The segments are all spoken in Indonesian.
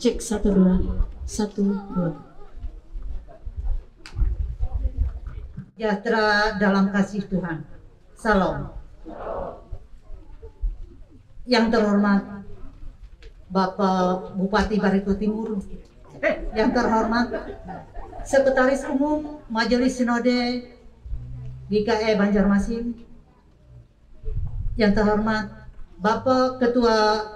Cek 1 2 1 2. Sejahtera dalam kasih Tuhan. Salam. Yang terhormat Bapak Bupati Barito Timur, yang terhormat Sekretaris Umum Majelis Sinode GKE Banjarmasin, yang terhormat Bapak Ketua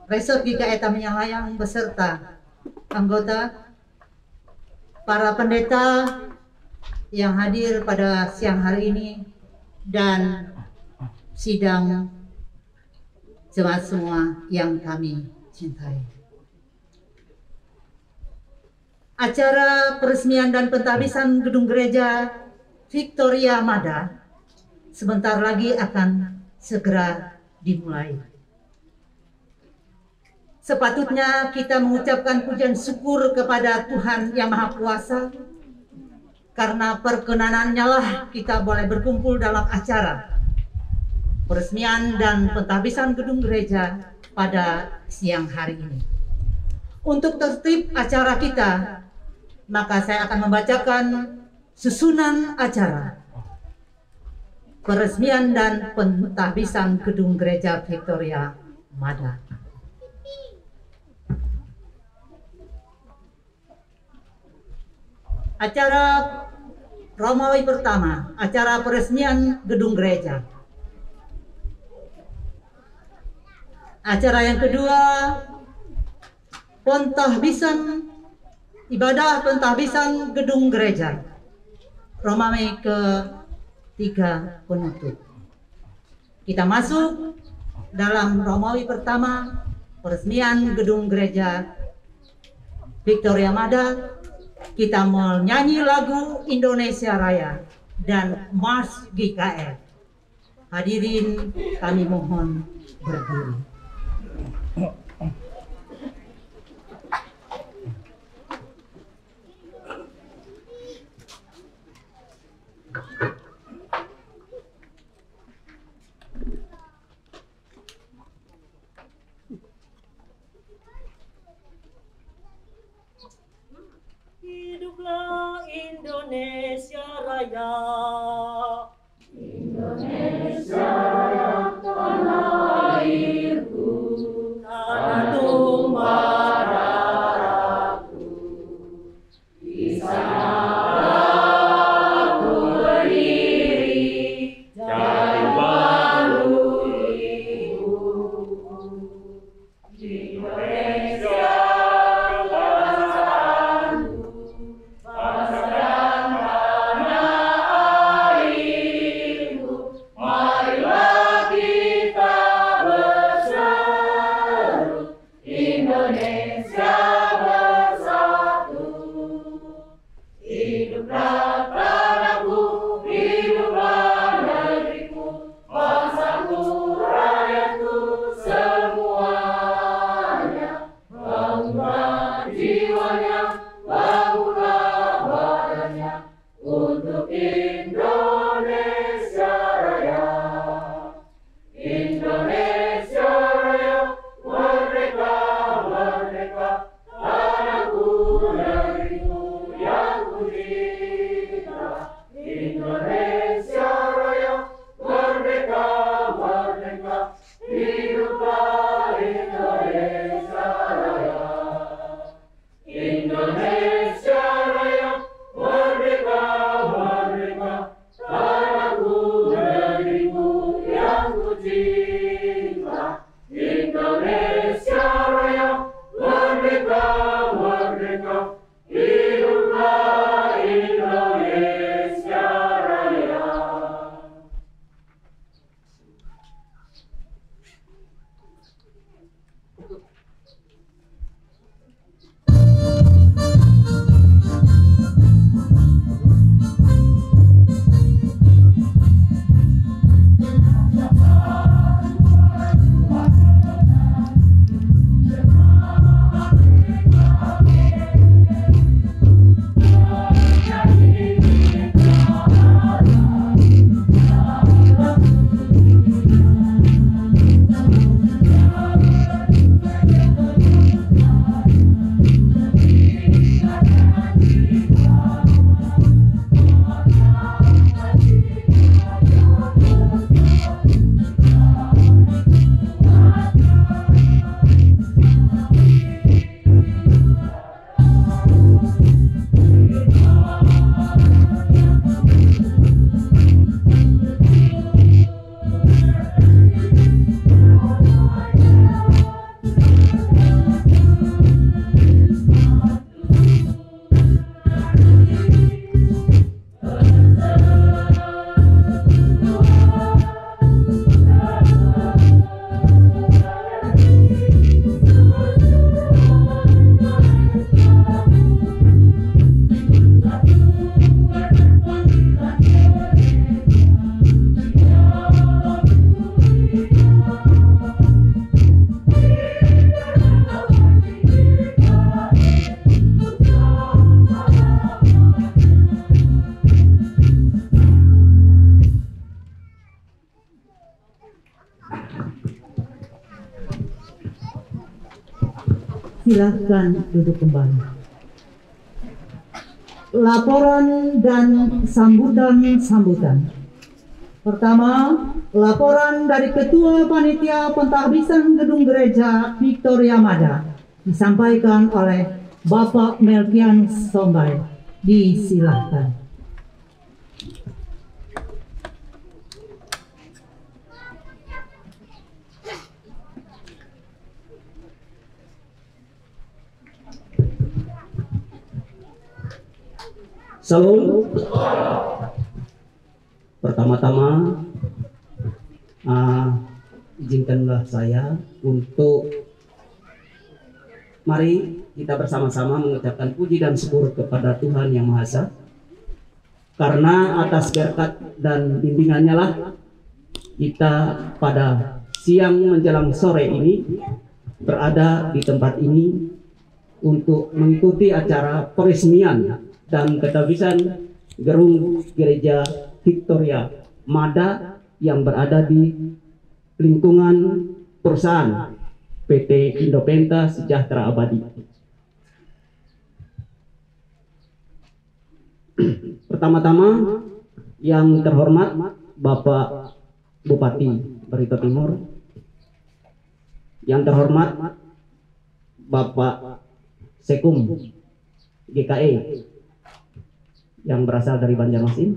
Resort GKE Tamiang Layang beserta anggota, para pendeta yang hadir pada siang hari ini, dan sidang jemaat semua yang kami cintai. Acara peresmian dan pentahbisan gedung gereja Victoria Mada sebentar lagi akan segera dimulai. Sepatutnya kita mengucapkan pujian syukur kepada Tuhan Yang Maha Kuasa, karena perkenanannya lah kita boleh berkumpul dalam acara peresmian dan pentahbisan gedung gereja pada siang hari ini. Untuk tertib acara kita, maka saya akan membacakan susunan acara peresmian dan pentahbisan gedung gereja Victoria Mada. Acara Romawi pertama, acara peresmian gedung gereja. Acara yang kedua, ibadah pentahbisan gedung gereja. Romawi ke-3 penutup. Kita masuk dalam Romawi pertama, peresmian gedung gereja Victoria Mada. Kita menyanyi lagu Indonesia Raya dan Mars GKE. Hadirin kami mohon berdiri. Hiduplah Indonesia Raya. Indonesia Raya, tanah airku. Silahkan duduk kembali. Laporan dan sambutan. Pertama, laporan dari Ketua Panitia Pentahbisan Gedung Gereja Victoria Mada disampaikan oleh Bapak Melkian Sombai. Disilahkan. Salam. Pertama-tama izinkanlah saya untuk mari kita bersama-sama mengucapkan puji dan syukur kepada Tuhan Yang Maha Esa, karena atas berkat dan bimbingannya lah kita pada siang menjelang sore ini berada di tempat ini untuk mengikuti acara peresmian dan ketahbisan gedung gereja Victoria Mada yang berada di lingkungan perusahaan PT Indopenta Sejahtera Abadi. Pertama-tama yang terhormat Bapak Bupati Barito Timur, yang terhormat Bapak Sekum GKE yang berasal dari Banjarmasin,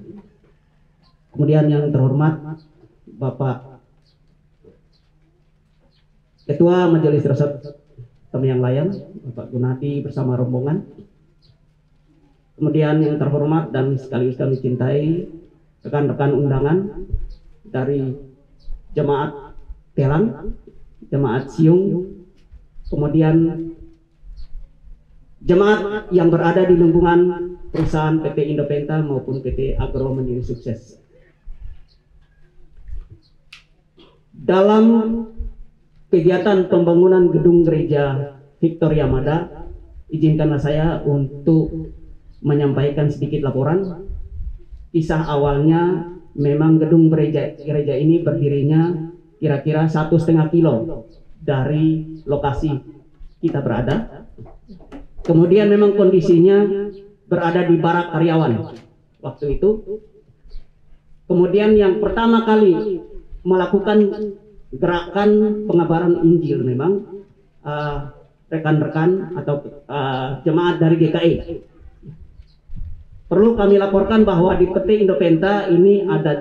kemudian yang terhormat Bapak Ketua Majelis Resort Temuyang Layang, Bapak Gunati bersama rombongan, kemudian yang terhormat dan sekaligus kami cintai rekan-rekan undangan dari Jemaat Telang, Jemaat Siung, kemudian jemaat yang berada di lingkungan perusahaan PT Indopenta maupun PT Agro Mandiri Sukses. Dalam kegiatan pembangunan gedung gereja Victoria Mada, izinkanlah saya untuk menyampaikan sedikit laporan. Kisah awalnya memang gedung gereja ini berdirinya kira-kira 1,5 kilo dari lokasi kita berada. Kemudian memang kondisinya berada di barak karyawan waktu itu. Kemudian yang pertama kali melakukan gerakan pengabaran Injil memang rekan-rekan atau jemaat dari GKI. Perlu kami laporkan bahwa di PT Indopenta ini ada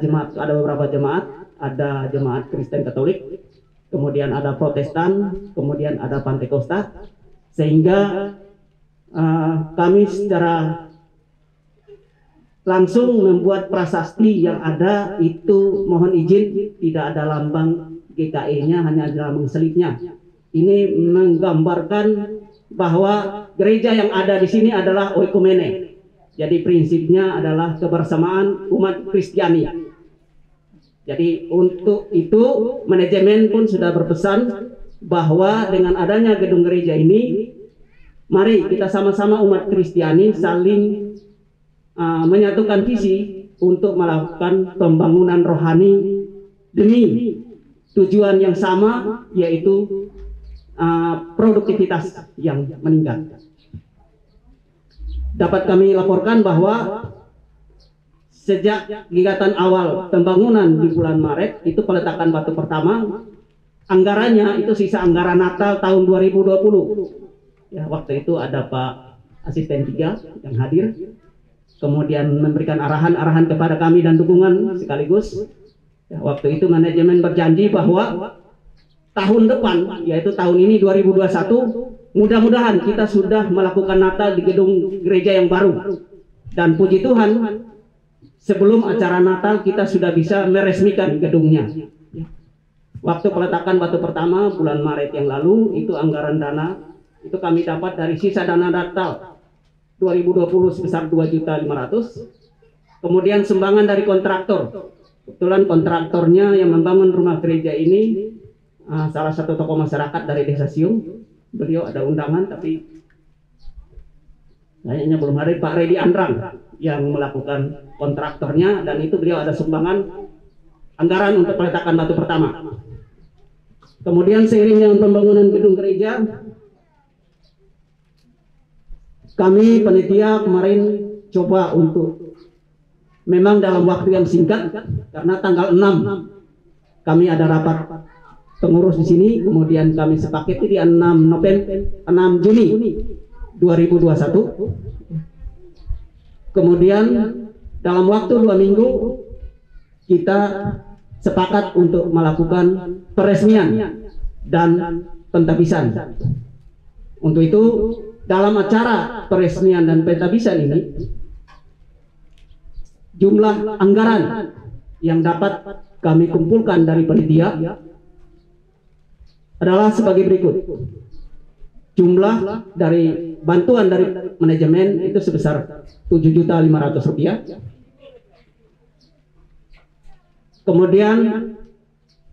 beberapa jemaat, ada jemaat Kristen Katolik, kemudian ada Protestan, kemudian ada Pantekosta, sehingga kami secara langsung membuat prasasti yang ada itu mohon izin tidak ada lambang GKI-nya, hanya ada lambang selipnya. Ini menggambarkan bahwa gereja yang ada di sini adalah oikumene. Jadi prinsipnya adalah kebersamaan umat Kristiani. Jadi untuk itu manajemen pun sudah berpesan bahwa dengan adanya gedung gereja ini, mari kita sama-sama umat Kristiani saling menyatukan visi untuk melakukan pembangunan rohani demi tujuan yang sama, yaitu produktivitas yang meningkat. Dapat kami laporkan bahwa sejak gigatan awal pembangunan di bulan Maret, itu peletakan batu pertama, anggarannya itu sisa anggaran Natal tahun 2020. Ya, waktu itu ada Pak Asisten 3 yang hadir, kemudian memberikan arahan-arahan kepada kami dan dukungan sekaligus. Ya, waktu itu manajemen berjanji bahwa tahun depan, yaitu tahun ini 2021, mudah-mudahan kita sudah melakukan Natal di gedung gereja yang baru. Dan puji Tuhan, sebelum acara Natal kita sudah bisa meresmikan gedungnya. Waktu peletakan batu pertama bulan Maret yang lalu, itu anggaran dana itu kami dapat dari sisa dana Natal 2020 sebesar 2.500.000. Kemudian sumbangan dari kontraktor. Kebetulan kontraktornya yang membangun rumah gereja ini salah satu tokoh masyarakat dari Desa Siung. Beliau ada undangan tapi kayaknya belum hadir, Pak Redi Andrang yang melakukan kontraktornya, dan itu beliau ada sumbangan anggaran untuk peletakan batu pertama. Kemudian seiring dengan pembangunan gedung gereja, kami panitia kemarin coba untuk memang dalam waktu yang singkat, karena tanggal 6 kami ada rapat pengurus di sini, kemudian kami sepakati di 6 Juni 2021. Kemudian dalam waktu 2 minggu kita sepakat untuk melakukan peresmian dan pentabisan. Untuk itu dalam acara peresmian dan pentabisan ini, jumlah anggaran yang dapat kami kumpulkan dari panitia adalah sebagai berikut. Jumlah dari bantuan dari manajemen itu sebesar Rp7.500.000. Kemudian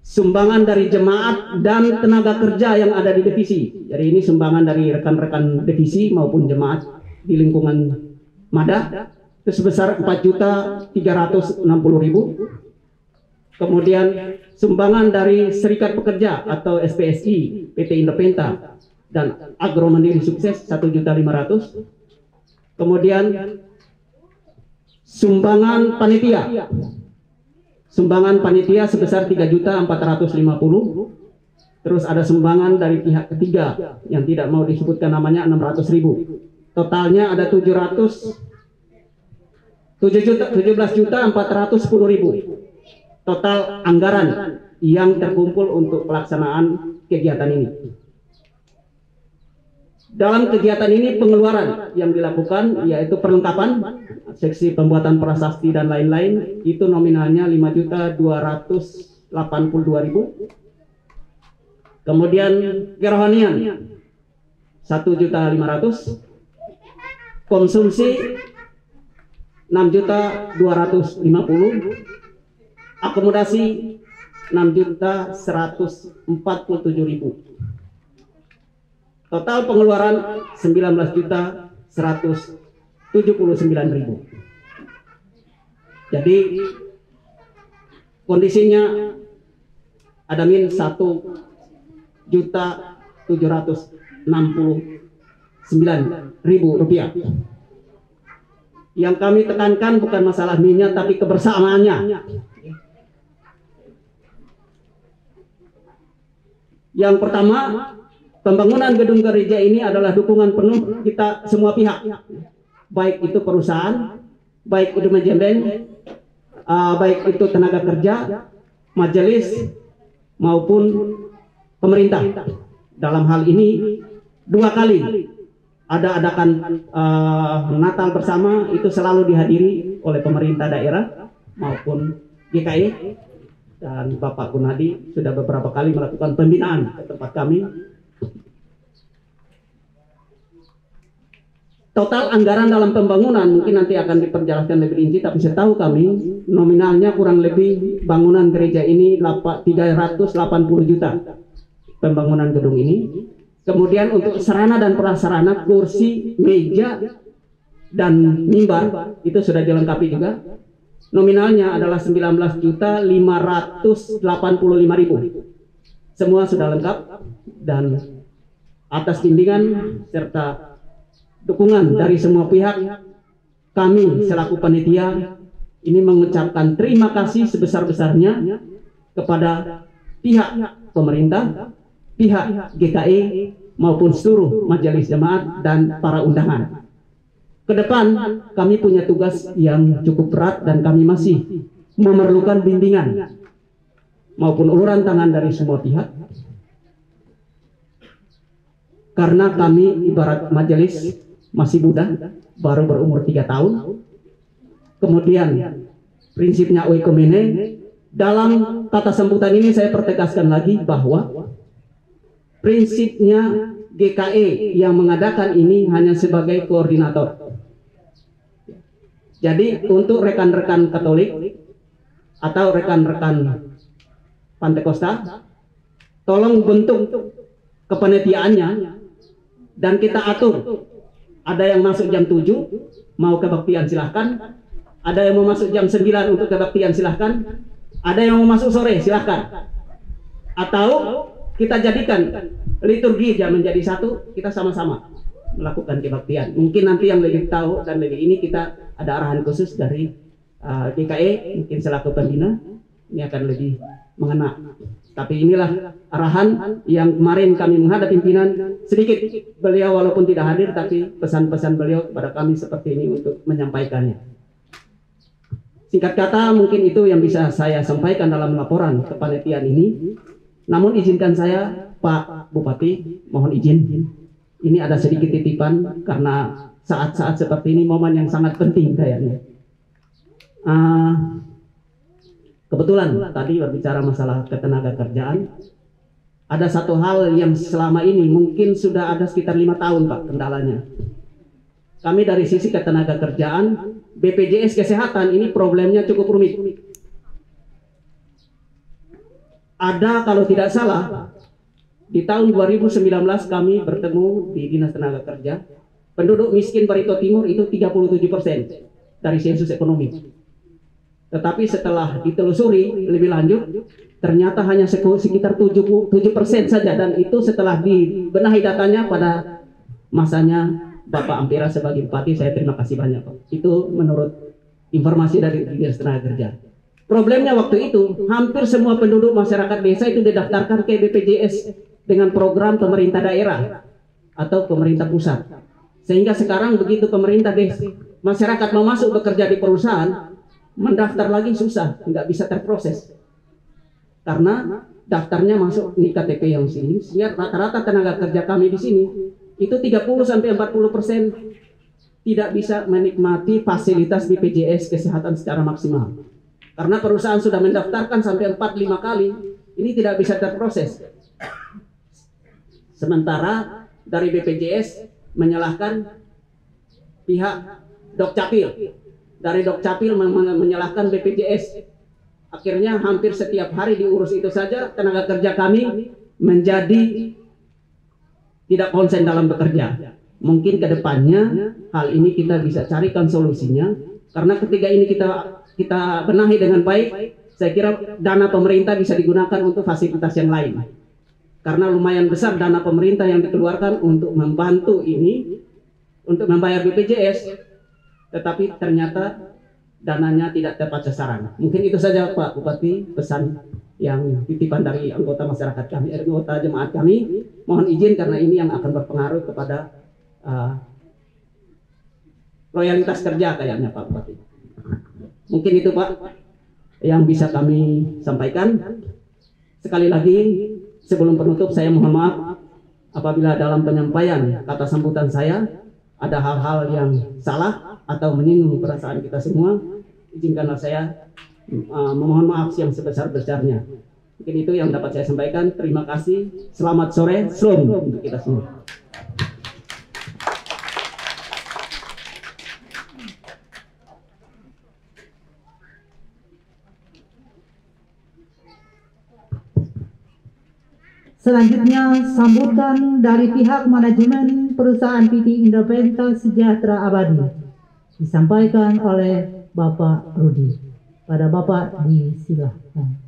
sumbangan dari jemaat dan tenaga kerja yang ada di divisi. Jadi ini sumbangan dari rekan-rekan divisi maupun jemaat di lingkungan MADA itu sebesar Rp4.360.000. Kemudian sumbangan dari Serikat Pekerja atau SPSI, PT Indopenta dan Agro Mandiri Sukses Rp1.500.000. Kemudian sumbangan panitia sebesar Rp3.450.000. Terus ada sumbangan dari pihak ketiga yang tidak mau disebutkan namanya Rp600.000. Totalnya ada Rp17.410.000. Total anggaran yang terkumpul untuk pelaksanaan kegiatan ini. Dalam kegiatan ini pengeluaran yang dilakukan yaitu perlengkapan, seksi pembuatan prasasti dan lain-lain itu nominalnya Rp5.282.000. Kemudian kerohanian Rp1.500.000. Konsumsi Rp6.250.000. Akomodasi Rp6.147.000. Total pengeluaran Rp19.179.000. Jadi kondisinya ada min Rp1.769.000. Yang kami tekankan bukan masalah minyak tapi kebersamaannya. Yang pertama, pembangunan gedung gereja ini adalah dukungan penuh kita semua pihak, baik itu perusahaan, baik itu manajemen, baik itu tenaga kerja, majelis maupun pemerintah. Dalam hal ini 2 kali adakan Natal bersama itu selalu dihadiri oleh pemerintah daerah maupun GKI. Dan Bapak Gunadi sudah beberapa kali melakukan pembinaan ke tempat kami. Total anggaran dalam pembangunan mungkin nanti akan diperjelaskan lebih rinci, tapi setahu kami nominalnya kurang lebih bangunan gereja ini 380 juta pembangunan gedung ini. Kemudian untuk sarana dan prasarana, kursi, meja, dan mimbar itu sudah dilengkapi juga. Nominalnya adalah Rp19.585.000. Semua sudah lengkap dan atas bimbingan serta dukungan dari semua pihak, kami selaku panitia ini mengucapkan terima kasih sebesar-besarnya kepada pihak pemerintah, pihak GKI maupun seluruh majelis jemaat dan para undangan. Ke depan kami punya tugas yang cukup berat dan kami masih memerlukan bimbingan maupun uluran tangan dari semua pihak. Karena kami ibarat majelis masih muda, baru berumur 3 tahun. Kemudian prinsipnya oikumene. Dalam kata sambutan ini saya pertegaskan lagi bahwa prinsipnya GKI yang mengadakan ini hanya sebagai koordinator. Jadi untuk rekan-rekan Katolik atau rekan-rekan Pantekosta, tolong bentuk kepanitiaannya dan kita atur. Ada yang masuk jam 7 mau kebaktian silahkan, ada yang mau masuk jam 9 untuk kebaktian silahkan, ada yang mau masuk sore silahkan. Atau kita jadikan liturgi jam menjadi 1, kita sama-sama melakukan kebaktian. Mungkin nanti yang lebih tahu dan lebih ini kita ada arahan khusus dari GKE, mungkin selaku pembina ini akan lebih mengena. Tapi inilah arahan yang kemarin kami menghadap pimpinan, sedikit beliau walaupun tidak hadir, tapi pesan-pesan beliau kepada kami seperti ini untuk menyampaikannya. Singkat kata mungkin itu yang bisa saya sampaikan dalam laporan kepanitiaan ini. Namun izinkan saya Pak Bupati, mohon izin, ini ada sedikit titipan karena saat-saat seperti ini momen yang sangat penting kayaknya. Kebetulan tadi berbicara masalah ketenaga kerjaan, ada satu hal yang selama ini mungkin sudah ada sekitar 5 tahun Pak kendalanya. Kami dari sisi ketenaga kerjaan, BPJS Kesehatan ini problemnya cukup rumit. Ada kalau tidak salah, di tahun 2019 kami bertemu di Dinas Tenaga Kerja, penduduk miskin Barito Timur itu 37% dari sensus ekonomi. Tetapi setelah ditelusuri lebih lanjut, ternyata hanya sekitar 7% saja, dan itu setelah dibenahi datanya pada masanya Bapak Ampera sebagai Bupati. Saya terima kasih banyak Pak. Itu menurut informasi dari Dinas Tenaga Kerja. Problemnya waktu itu hampir semua penduduk masyarakat desa itu didaftarkan ke BPJS dengan program pemerintah daerah atau pemerintah pusat. Sehingga sekarang begitu pemerintah desa, masyarakat mau masuk bekerja di perusahaan, mendaftar lagi susah, nggak bisa terproses karena daftarnya masuk di KTP yang sini. Sehingga rata-rata tenaga kerja kami di sini itu 30-40% tidak bisa menikmati fasilitas BPJS Kesehatan secara maksimal karena perusahaan sudah mendaftarkan sampai 4-5 kali, ini tidak bisa terproses. Sementara dari BPJS menyalahkan pihak Dukcapil, dari Dukcapil menyalahkan BPJS. Akhirnya hampir setiap hari diurus itu saja, tenaga kerja kami menjadi tidak konsen dalam bekerja. Mungkin kedepannya hal ini kita bisa carikan solusinya, karena ketika ini kita benahi dengan baik, saya kira dana pemerintah bisa digunakan untuk fasilitas yang lain. Karena lumayan besar dana pemerintah yang dikeluarkan untuk membantu ini, untuk membayar BPJS, tetapi ternyata dananya tidak tepat sasaran. Mungkin itu saja Pak Bupati pesan yang titipan dari anggota masyarakat kami, anggota jemaat kami. Mohon izin karena ini yang akan berpengaruh kepada loyalitas kerja kayaknya Pak Bupati. Mungkin itu Pak yang bisa kami sampaikan. Sekali lagi sebelum penutup saya mohon maaf apabila dalam penyampaian kata sambutan saya ada hal-hal yang salah atau menyinggung perasaan kita semua. Izinkanlah saya memohon maaf yang sebesar-besarnya. Mungkin itu yang dapat saya sampaikan. Terima kasih. Selamat sore, shalom untuk kita semua. Selanjutnya sambutan dari pihak manajemen perusahaan PT Indopenta Sejahtera Abadi disampaikan oleh Bapak Rudi. Pada Bapak disilahkan.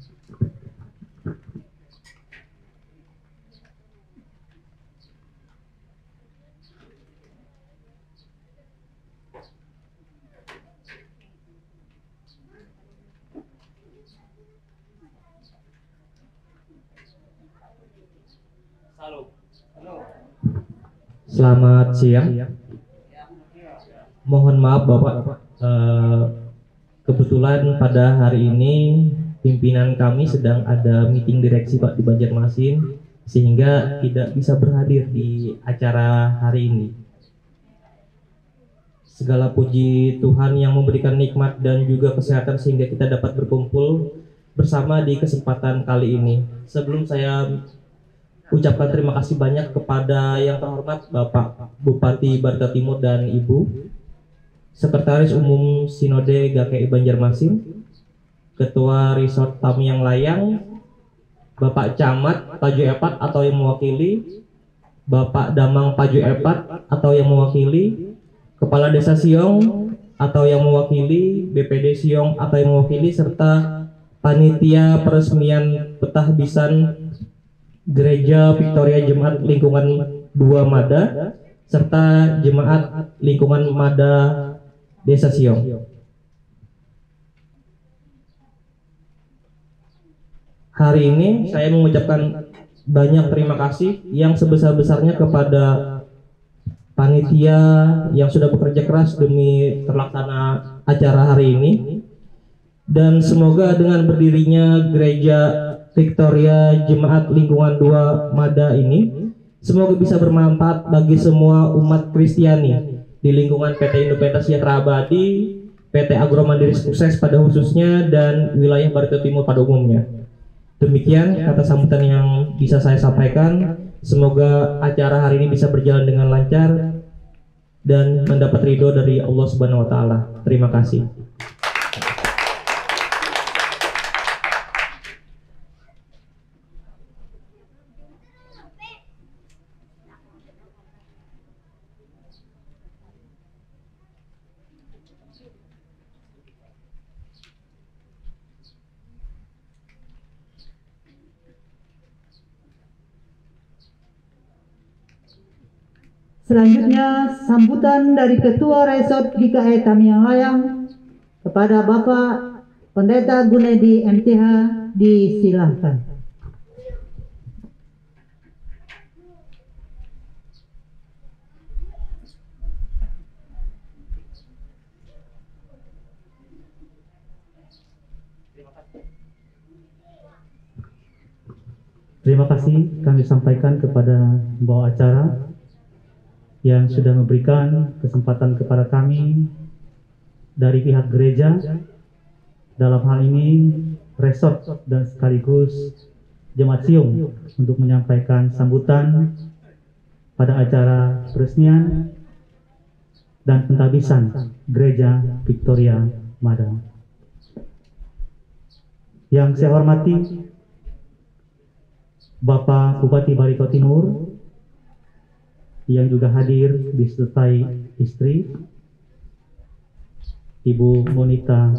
Selamat siang. Mohon maaf Bapak, kebetulan pada hari ini pimpinan kami sedang ada meeting direksi Pak di Banjarmasin, sehingga tidak bisa berhadir di acara hari ini. Segala puji Tuhan yang memberikan nikmat dan juga kesehatan sehingga kita dapat berkumpul bersama di kesempatan kali ini. Sebelum saya ucapkan terima kasih banyak kepada yang terhormat Bapak Bupati Barito Timur dan Ibu Sekretaris Umum Sinode GKI Banjarmasin, Ketua Resort Tamiang Layang, Bapak Camat Paju Epat atau yang mewakili, Bapak Damang Paju Epat atau yang mewakili, Kepala Desa Siong atau yang mewakili, BPD Siong atau yang mewakili, serta panitia peresmian petahbisan Gereja Victoria Jemaat Lingkungan 2 Mada, serta jemaat lingkungan Mada Desa Siong. Hari ini saya mengucapkan banyak terima kasih yang sebesar-besarnya kepada panitia yang sudah bekerja keras demi terlaksana acara hari ini, dan semoga dengan berdirinya Gereja Victoria Jemaat Lingkungan 2 Mada ini semoga bisa bermanfaat bagi semua umat Kristiani di lingkungan PT Indopenta Sejahtera Abadi, PT Agro Mandiri Sukses pada khususnya, dan wilayah Barito Timur pada umumnya. Demikian kata sambutan yang bisa saya sampaikan. Semoga acara hari ini bisa berjalan dengan lancar dan mendapat ridho dari Allah Subhanahu wa taala. Terima kasih. Selanjutnya sambutan dari Ketua Resort GKE Tamiang Layang kepada Bapak Pendeta Gunedi MTH, disilahkan. Terima kasih kami sampaikan kepada pembawa acara yang sudah memberikan kesempatan kepada kami dari pihak gereja, dalam hal ini resort dan sekaligus Jemaat Siung, untuk menyampaikan sambutan pada acara peresmian dan pentahbisan Gereja Victoria Mada. Yang saya hormati Bapak Bupati Barito Timur yang juga hadir disertai istri, Ibu Monita,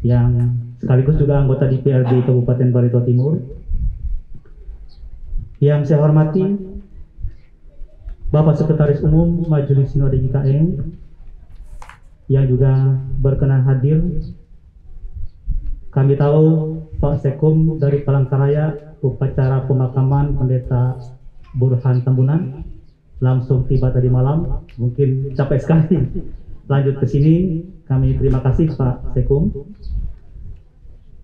yang sekaligus juga anggota DPRD Kabupaten Barito Timur. Yang saya hormati Bapak Sekretaris Umum Majelis Sinode GKE yang juga berkenan hadir. Kami tahu Pak Sekum dari Palangkaraya, upacara pemakaman Pendeta Burhan Tambunan langsung tiba tadi malam, mungkin capek sekali lanjut ke sini. Kami terima kasih Pak Sekum.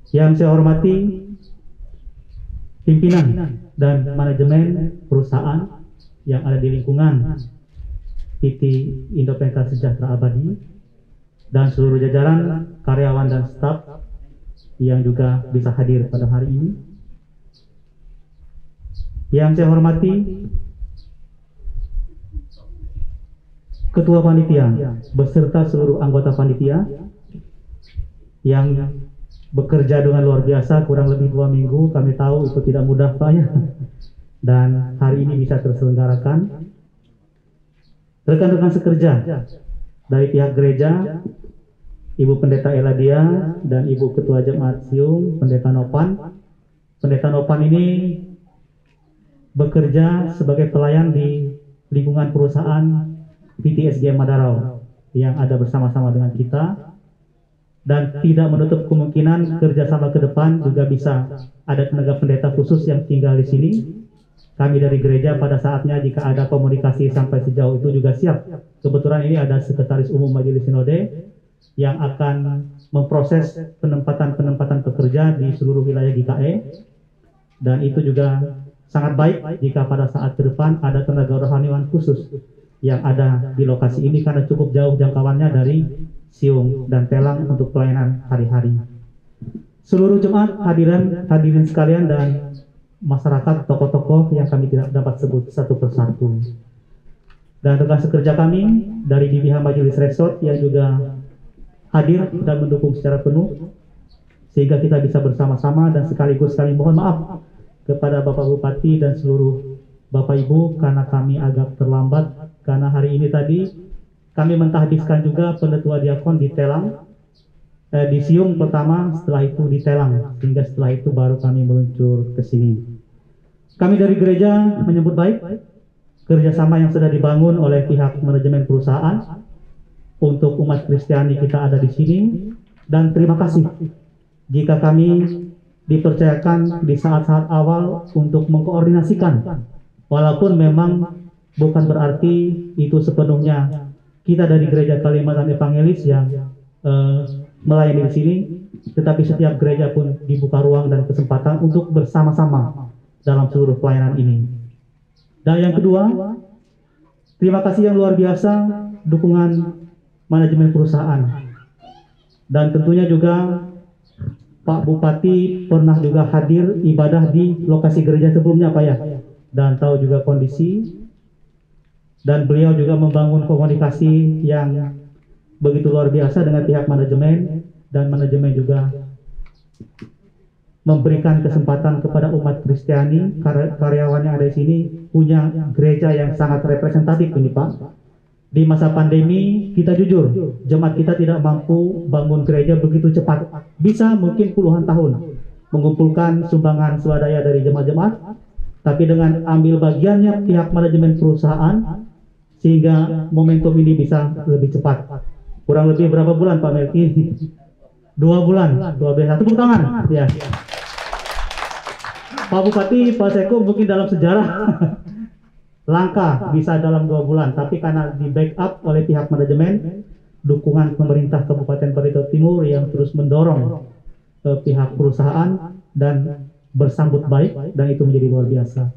Yang saya hormati pimpinan dan manajemen perusahaan yang ada di lingkungan PT Indopenta Sejahtera Abadi dan seluruh jajaran karyawan dan staf yang juga bisa hadir pada hari ini. Yang saya hormati Ketua Panitia beserta seluruh anggota panitia yang bekerja dengan luar biasa kurang lebih 2 minggu. Kami tahu itu tidak mudah Pak ya, dan hari ini bisa terselenggarakan. Rekan-rekan sekerja dari pihak gereja, Ibu Pendeta Eladia dan Ibu Ketua Jemaat Siung, Pendeta Nopan. Pendeta Nopan ini bekerja sebagai pelayan di lingkungan perusahaan PT SGM Madarau yang ada bersama-sama dengan kita, dan tidak menutup kemungkinan kerjasama ke depan juga bisa ada tenaga pendeta khusus yang tinggal di sini. Kami dari gereja pada saatnya jika ada komunikasi sampai sejauh itu juga siap. Kebetulan ini ada Sekretaris Umum Majelis Sinode yang akan memproses penempatan pekerja di seluruh wilayah GKE, dan itu juga sangat baik jika pada saat ke depan ada tenaga rohaniwan khusus yang ada di lokasi ini, karena cukup jauh jangkauannya dari Siung dan Telang untuk pelayanan hari-hari. Seluruh jemaat hadirin sekalian dan masyarakat, tokoh-tokoh yang kami tidak dapat sebut satu persatu, dan rekan sekerja kami dari DPH Majelis Resort yang juga hadir dan mendukung secara penuh sehingga kita bisa bersama-sama, dan sekaligus kami mohon maaf kepada Bapak Bupati dan seluruh Bapak Ibu karena kami agak terlambat, karena hari ini tadi kami mentahbiskan juga pendetua diakon di Telang, di Siung pertama, setelah itu di Telang, sehingga setelah itu baru kami meluncur ke sini. Kami dari gereja menyambut baik kerjasama yang sudah dibangun oleh pihak manajemen perusahaan untuk umat Kristiani kita ada di sini, dan terima kasih jika kami dipercayakan di saat-saat awal untuk mengkoordinasikan, walaupun memang bukan berarti itu sepenuhnya kita dari Gereja Kalimantan Evangelis yang melayani di sini, tetapi setiap gereja pun dibuka ruang dan kesempatan untuk bersama-sama dalam seluruh pelayanan ini. Dan yang kedua, terima kasih yang luar biasa dukungan manajemen perusahaan. Dan tentunya juga Pak Bupati pernah juga hadir ibadah di lokasi gereja sebelumnya Pak ya, dan tahu juga kondisi, dan beliau juga membangun komunikasi yang begitu luar biasa dengan pihak manajemen, dan manajemen juga memberikan kesempatan kepada umat Kristiani, karyawan yang ada di sini punya gereja yang sangat representatif ini Pak. Di masa pandemi kita jujur, jemaat kita tidak mampu bangun gereja begitu cepat, bisa mungkin puluhan tahun mengumpulkan sumbangan swadaya dari jemaat-jemaat, tapi dengan ambil bagiannya pihak manajemen perusahaan sehingga momentum ini bisa lebih cepat. Kurang lebih berapa bulan Pak Melki? 2 bulan, 12. Tepuk tangan ya. Pak Bupati, Pak Seko mungkin dalam sejarah langka bisa dalam 2 bulan, tapi karena di backup oleh pihak manajemen, dukungan pemerintah Kabupaten Barito Timur yang terus mendorong pihak perusahaan dan bersambut baik, dan itu menjadi luar biasa.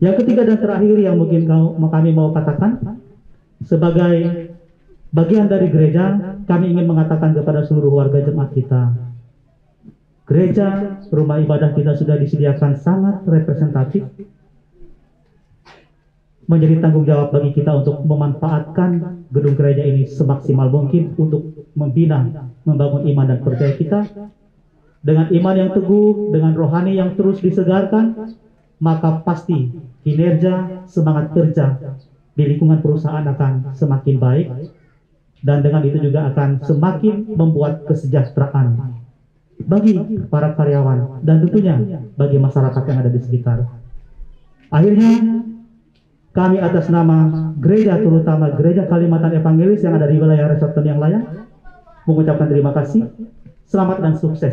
Yang ketiga dan terakhir yang mungkin kami mau katakan, sebagai bagian dari gereja, kami ingin mengatakan kepada seluruh warga jemaat kita, gereja, rumah ibadah kita sudah disediakan sangat representatif, menjadi tanggung jawab bagi kita untuk memanfaatkan gedung gereja ini semaksimal mungkin untuk membina, membangun iman dan percaya kita. Dengan iman yang teguh, dengan rohani yang terus disegarkan, maka pasti kinerja, semangat kerja di lingkungan perusahaan akan semakin baik, dan dengan itu juga akan semakin membuat kesejahteraan bagi para karyawan dan tentunya bagi masyarakat yang ada di sekitar. Akhirnya kami atas nama gereja, terutama Gereja Kalimantan Evangelis yang ada di wilayah Resort yang layak, mengucapkan terima kasih, selamat dan sukses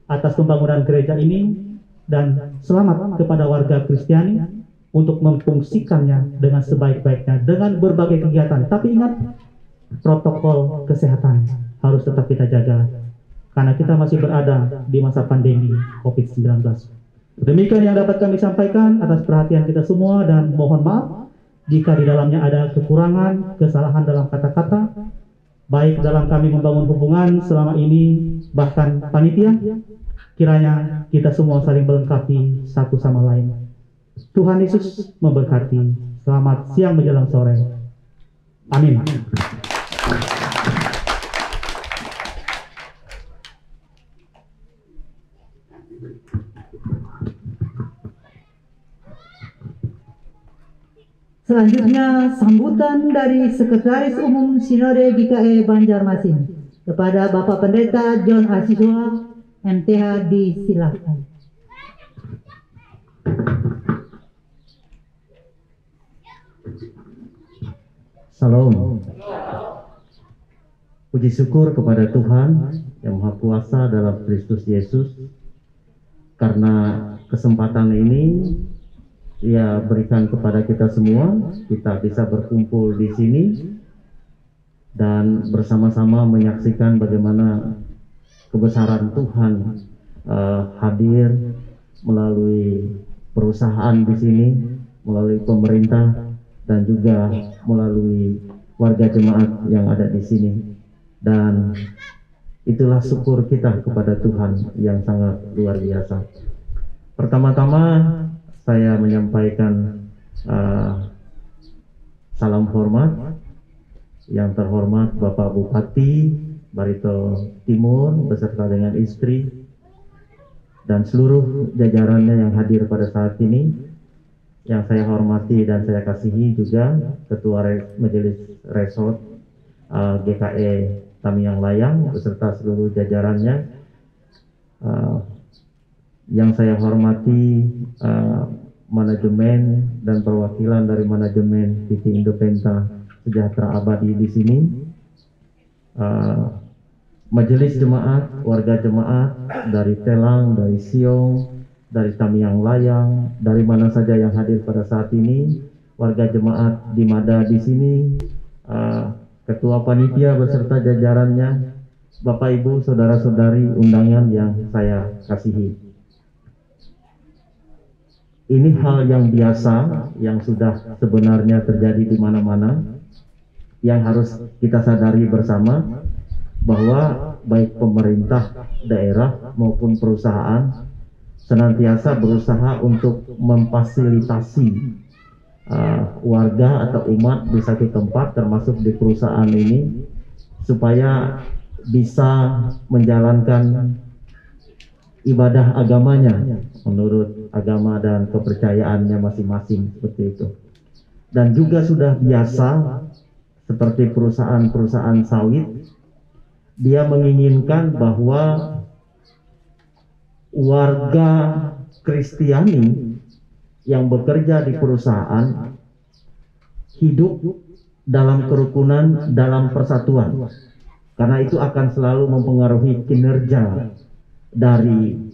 atas pembangunan gereja ini, dan selamat kepada warga Kristiani untuk memfungsikannya dengan sebaik-baiknya dengan berbagai kegiatan. Tapi ingat, protokol kesehatan harus tetap kita jaga karena kita masih berada di masa pandemi COVID-19. Demikian yang dapat kami sampaikan atas perhatian kita semua, dan mohon maaf jika di dalamnya ada kekurangan, kesalahan dalam kata-kata, baik dalam kami membangun hubungan selama ini, bahkan panitia. Kiranya kita semua saling melengkapi satu sama lain. Tuhan Yesus memberkati. Selamat siang menjelang sore. Amin. Selanjutnya sambutan dari Sekretaris Umum Sinode GKE Banjarmasin kepada Bapak Pendeta John Asiswa MTH, disilakan. Salam. Puji syukur kepada Tuhan yang Maha Kuasa dalam Kristus Yesus, karena kesempatan ini Dia berikan kepada kita semua, kita bisa berkumpul di sini dan bersama-sama menyaksikan bagaimana kebesaran Tuhan hadir melalui perusahaan di sini, melalui pemerintah, dan juga melalui warga jemaat yang ada di sini. Dan itulah syukur kita kepada Tuhan yang sangat luar biasa. Pertama-tama saya menyampaikan salam hormat yang terhormat Bapak Bupati Barito Timur beserta dengan istri dan seluruh jajarannya yang hadir pada saat ini. Yang saya hormati dan saya kasihi juga Ketua Majelis Resort GKE Tamiang Layang beserta seluruh jajarannya. Yang saya hormati manajemen dan perwakilan dari manajemen PT Indopenta Sejahtera Abadi di sini, majelis jemaat, warga jemaat dari Telang, dari Siong, dari Tamiang Layang, dari mana saja yang hadir pada saat ini, warga jemaat di Mada di sini, ketua panitia beserta jajarannya, Bapak Ibu, saudara-saudari undangan yang saya kasihi. Ini hal yang biasa yang sudah sebenarnya terjadi di mana-mana, yang harus kita sadari bersama bahwa baik pemerintah daerah maupun perusahaan senantiasa berusaha untuk memfasilitasi warga atau umat di satu tempat, termasuk di perusahaan ini, supaya bisa menjalankan ibadah agamanya menurut agama dan kepercayaannya masing-masing, seperti itu. Dan juga sudah biasa seperti perusahaan-perusahaan sawit, dia menginginkan bahwa warga Kristiani yang bekerja di perusahaan hidup dalam kerukunan, dalam persatuan, karena itu akan selalu mempengaruhi kinerja dari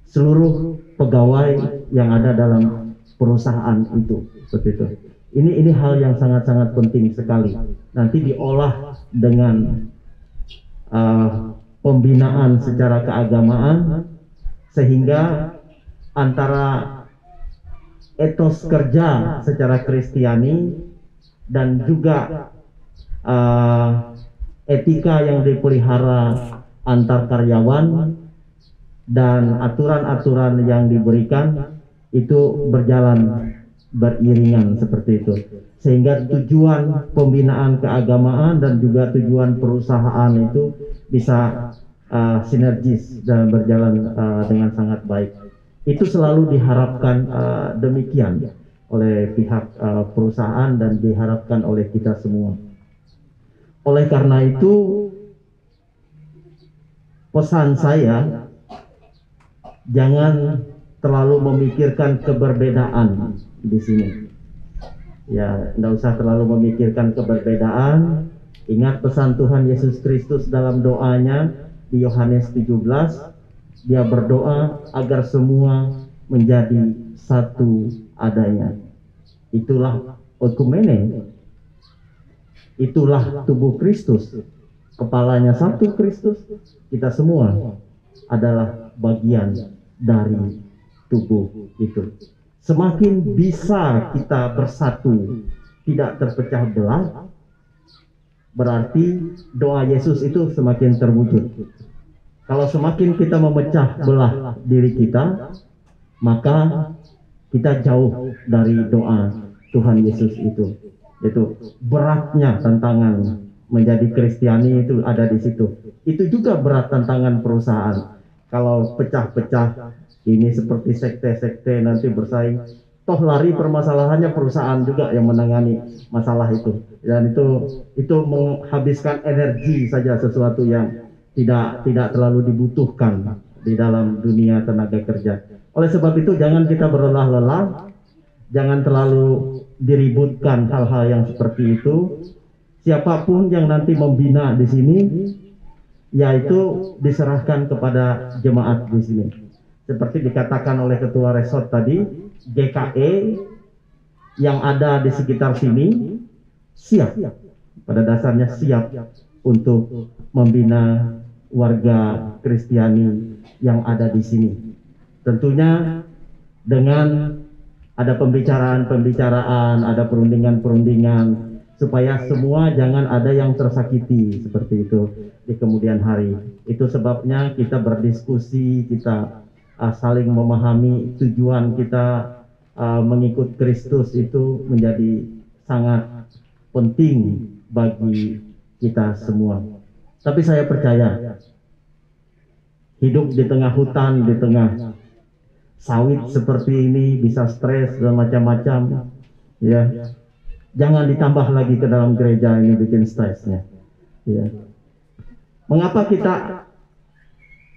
seluruh pegawai yang ada dalam perusahaan itu, seperti itu. Ini hal yang sangat-sangat penting sekali. Nanti diolah dengan pembinaan secara keagamaan, sehingga antara etos kerja secara Kristiani dan juga etika yang dipelihara antar karyawan dan aturan-aturan yang diberikan itu berjalan beriringan, seperti itu, sehingga tujuan pembinaan keagamaan dan juga tujuan perusahaan itu bisa sinergis dan berjalan dengan sangat baik. Itu selalu diharapkan demikian oleh pihak perusahaan dan diharapkan oleh kita semua. Oleh karena itu, pesan saya, jangan terlalu memikirkan keberbedaan di sini. Ya, tidak usah terlalu memikirkan keberbedaan. Ingat pesan Tuhan Yesus Kristus dalam doanya di Yohanes 17. Dia berdoa agar semua menjadi satu adanya. Itulah oikumene. Itulah tubuh Kristus. Kepalanya satu Kristus. Kita semua adalah bagian dari tubuh itu. Semakin bisa kita bersatu, tidak terpecah belah, berarti doa Yesus itu semakin terwujud. Kalau semakin kita memecah belah diri kita, maka kita jauh dari doa Tuhan Yesus itu. Itu beratnya tantangan menjadi Kristiani itu ada di situ. Itu juga berat tantangan perusahaan. Kalau pecah-pecah, ini seperti sekte-sekte nanti bersaing, toh lari permasalahannya perusahaan juga yang menangani masalah itu. Dan itu menghabiskan energi saja, sesuatu yang tidak terlalu dibutuhkan di dalam dunia tenaga kerja. Oleh sebab itu jangan kita berlelah-lelah, jangan terlalu diributkan hal-hal yang seperti itu. Siapapun yang nanti membina di sini, yaitu diserahkan kepada jemaat di sini. Seperti dikatakan oleh ketua resort tadi, GKE yang ada di sekitar sini siap, pada dasarnya siap untuk membina warga Kristiani yang ada di sini. Tentunya dengan ada pembicaraan-pembicaraan, ada perundingan-perundingan, supaya semua jangan ada yang tersakiti seperti itu di kemudian hari. Itu sebabnya kita berdiskusi, kita saling memahami tujuan kita mengikut Kristus itu menjadi sangat penting bagi kita semua. Tapi saya percaya hidup di tengah hutan, di tengah sawit seperti ini bisa stres dan macam-macam, ya. Jangan ditambah lagi ke dalam gereja ini bikin stresnya, ya. Mengapa kita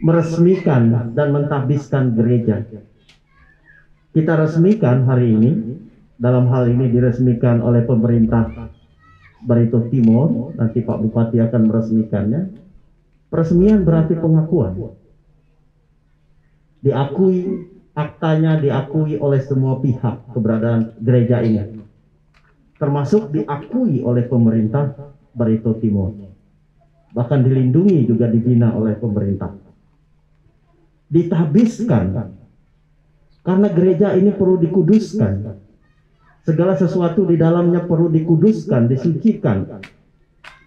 meresmikan dan mentahbiskan gereja? kita resmikan hari ini. Dalam hal ini diresmikan oleh pemerintah Barito Timur, nanti Pak Bupati akan meresmikannya. Peresmian berarti pengakuan. Diakui, aktanya diakui oleh semua pihak keberadaan gereja ini. Termasuk diakui oleh pemerintah Barito Timur. Bahkan dilindungi juga dibina oleh pemerintah. Ditahbiskan. Karena gereja ini perlu dikuduskan. Segala sesuatu di dalamnya perlu dikuduskan, disucikan.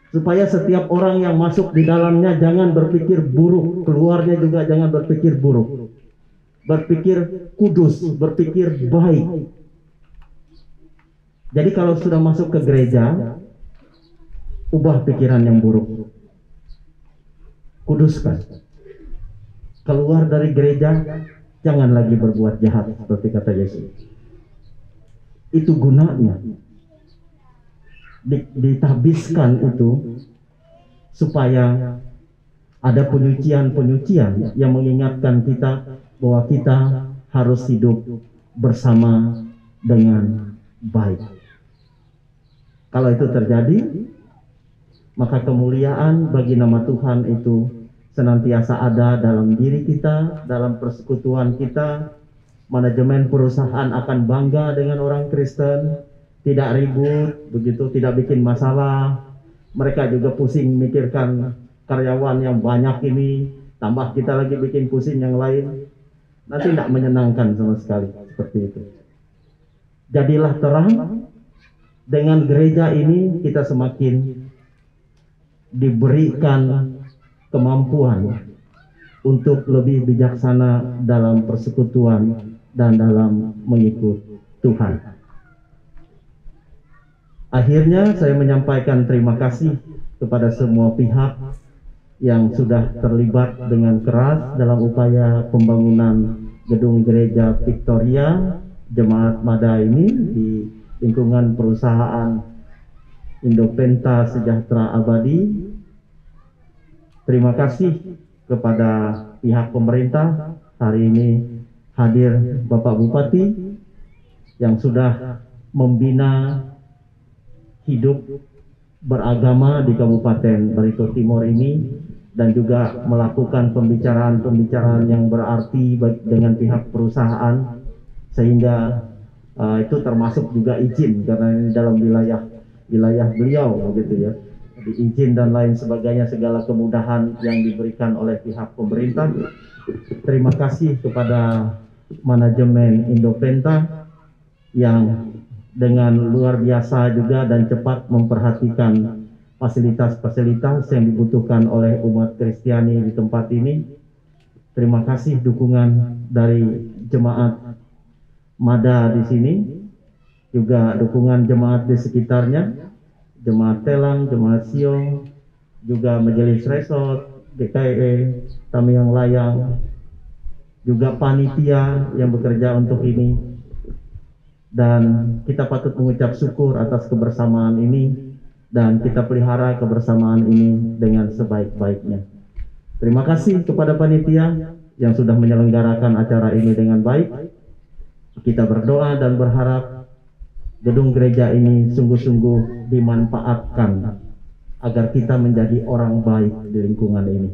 Supaya setiap orang yang masuk di dalamnya jangan berpikir buruk, keluarnya juga jangan berpikir buruk. Berpikir kudus, berpikir baik. Jadi kalau sudah masuk ke gereja, ubah pikiran yang buruk. Kuduskan. Keluar dari gereja, jangan lagi berbuat jahat seperti kata Yesus. Itu gunanya ditahbiskan itu supaya ada penyucian-penyucian yang mengingatkan kita bahwa kita harus hidup bersama dengan baik. Kalau itu terjadi, maka kemuliaan bagi nama Tuhan itu senantiasa ada dalam diri kita, dalam persekutuan kita. Manajemen perusahaan akan bangga dengan orang Kristen, tidak ribut, begitu, tidak bikin masalah. Mereka juga pusing mikirkan karyawan yang banyak ini, tambah kita lagi bikin pusing yang lain. Nanti tidak menyenangkan sama sekali seperti itu. Jadilah terang, dengan gereja ini kita semakin diberikan kemampuan untuk lebih bijaksana dalam persekutuan dan dalam mengikut Tuhan. Akhirnya saya menyampaikan terima kasih kepada semua pihak yang sudah terlibat dengan keras dalam upaya pembangunan gedung gereja Victoria Jemaat Mada ini di lingkungan perusahaan Indopenta Sejahtera Abadi. Terima kasih kepada pihak pemerintah. Hari ini hadir Bapak Bupati yang sudah membina hidup beragama di Kabupaten Barito Timur ini dan juga melakukan pembicaraan-pembicaraan yang berarti dengan pihak perusahaan, sehingga itu termasuk juga izin karena ini dalam wilayah beliau begitu ya. Jadi izin dan lain sebagainya, segala kemudahan yang diberikan oleh pihak pemerintah. Terima kasih kepada manajemen Indopenta yang dengan luar biasa juga dan cepat memperhatikan fasilitas-fasilitas yang dibutuhkan oleh umat Kristiani di tempat ini. Terima kasih dukungan dari jemaat Mada di sini, juga dukungan jemaat di sekitarnya, jemaat Telang, jemaat Siong, juga Majelis Resort, GKE, Tamiang Layang, juga panitia yang bekerja untuk ini. Dan kita patut mengucap syukur atas kebersamaan ini, dan kita pelihara kebersamaan ini dengan sebaik-baiknya. Terima kasih kepada panitia yang sudah menyelenggarakan acara ini dengan baik. Kita berdoa dan berharap gedung gereja ini sungguh-sungguh dimanfaatkan agar kita menjadi orang baik di lingkungan ini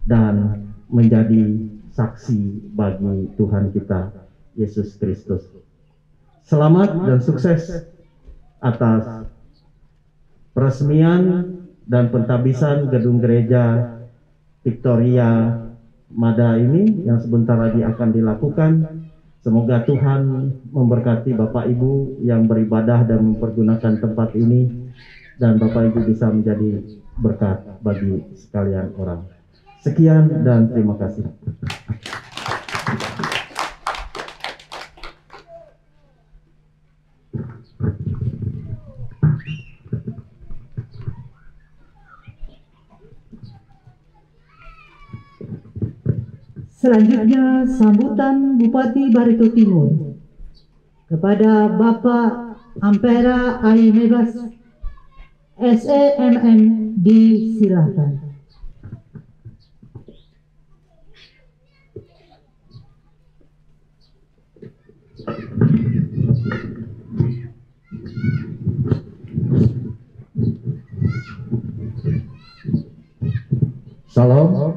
dan menjadi saksi bagi Tuhan kita Yesus Kristus. Selamat dan sukses atas peresmian dan pentahbisan gedung gereja Victoria Mada ini yang sebentar lagi akan dilakukan. Semoga Tuhan memberkati Bapak Ibu yang beribadah dan mempergunakan tempat ini, dan Bapak Ibu bisa menjadi berkat bagi sekalian orang. Sekian dan terima kasih. Selanjutnya sambutan Bupati Barito Timur kepada Bapak Ampera Aimebas SEMM, disilakan. Salam.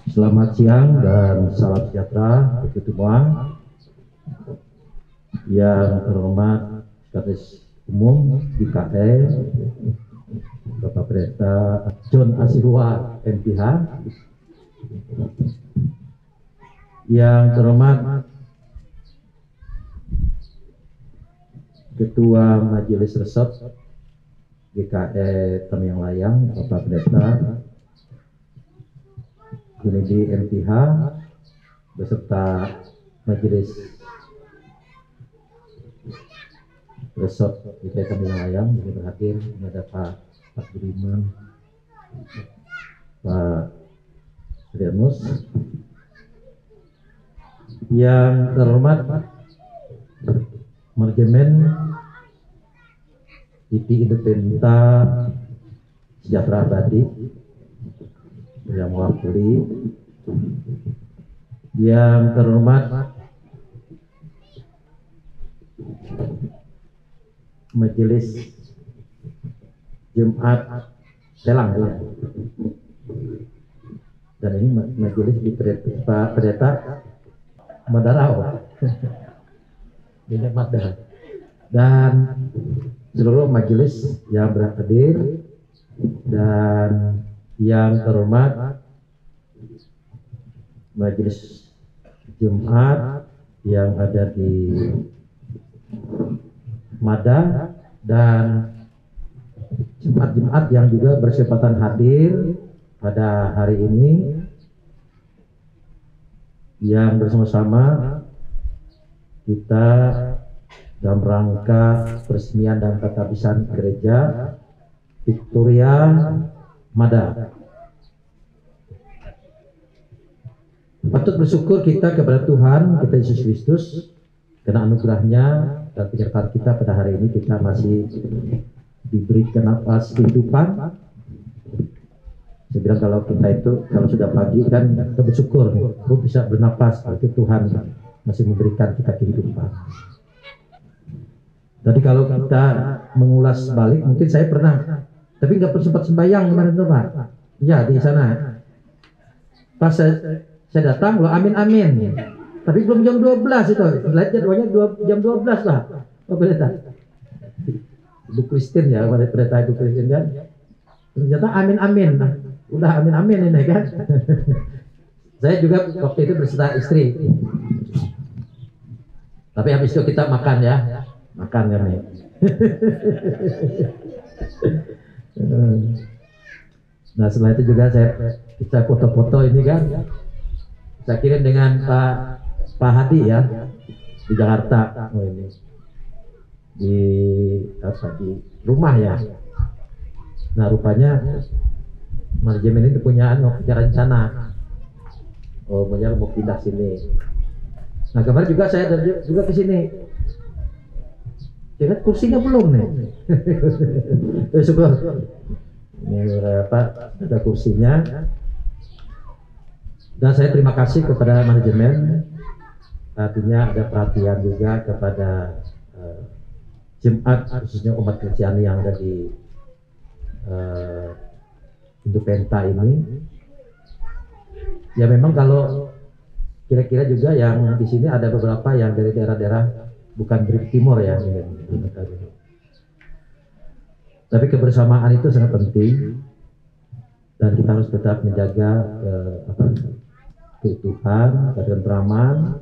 Selamat siang dan salam sejahtera untuk semua. Yang terhormat Sekretaris Umum IKE, Bapak Pendeta John Asihua MPH. Yang terhormat Ketua Majelis Resort GKE Tamiang Layang, Bapak Pendeta Gunedi MPH beserta Majelis Resort GKE Tamiang Layang yang berhadir, ada Pak Budiman, Pak Rianus. Yang terhormat Manajemen IP Indepenta Sejahtera Abadi yang mewakili. Yang terhormat Majelis Jumat Selang ya. Dan ini majelis di Pak Pendeta Madarau. Ini Madar. Dan seluruh majelis yang berhadir dan yang terhormat majelis Jumat yang ada di Mada dan Jumat yang juga berkesempatan hadir pada hari ini, yang bersama-sama kita dalam rangka peresmian dan penghabisan gereja Victoria Mada. Patut bersyukur kita kepada Tuhan kita Yesus Kristus karena anugerahnya dan penyertaan kita pada hari ini, kita masih diberikan nafas kehidupan. Saya bilang kalau kita itu kalau sudah pagi kan kita bersyukur bisa bernapas, itu Tuhan masih memberikan kita kehidupan. Tadi kalau kita mengulas balik, mungkin saya pernah, tapi nggak sempat sembahyang kemarin tuh Pak. Ya di sana. Pas saya datang, loh amin amin. Tapi belum jam 12 itu. Lihat jadwalnya jam 12 lah. Oh pendeta. Ibu Kristen ya, pendeta Ibu Kristen kan. Ternyata amin amin. Udah amin amin ini kan. Saya juga waktu itu berserta istri. Tapi habis itu kita makan ya. Makan kan nih. Nah setelah itu juga saya foto-foto ini kan. Saya kirim dengan Pak Hadi ya di Jakarta. Oh ini di rumah ya. Nah rupanya manajemen itu punya rencana. Oh benar mau pindah sini. Nah kemarin juga saya juga ke sini. Lihat kursinya belum nih. Syukur. Ini berapa ada kursinya. Dan saya terima kasih kepada manajemen. Artinya ada perhatian juga kepada Jumat khususnya umat Kristiani yang ada di Indepenta ini. Ya memang kalau kira-kira juga yang di sini ada beberapa yang dari daerah-daerah bukan dari timur ya. Tapi kebersamaan itu sangat penting dan kita harus tetap menjaga keutuhan, ketentraman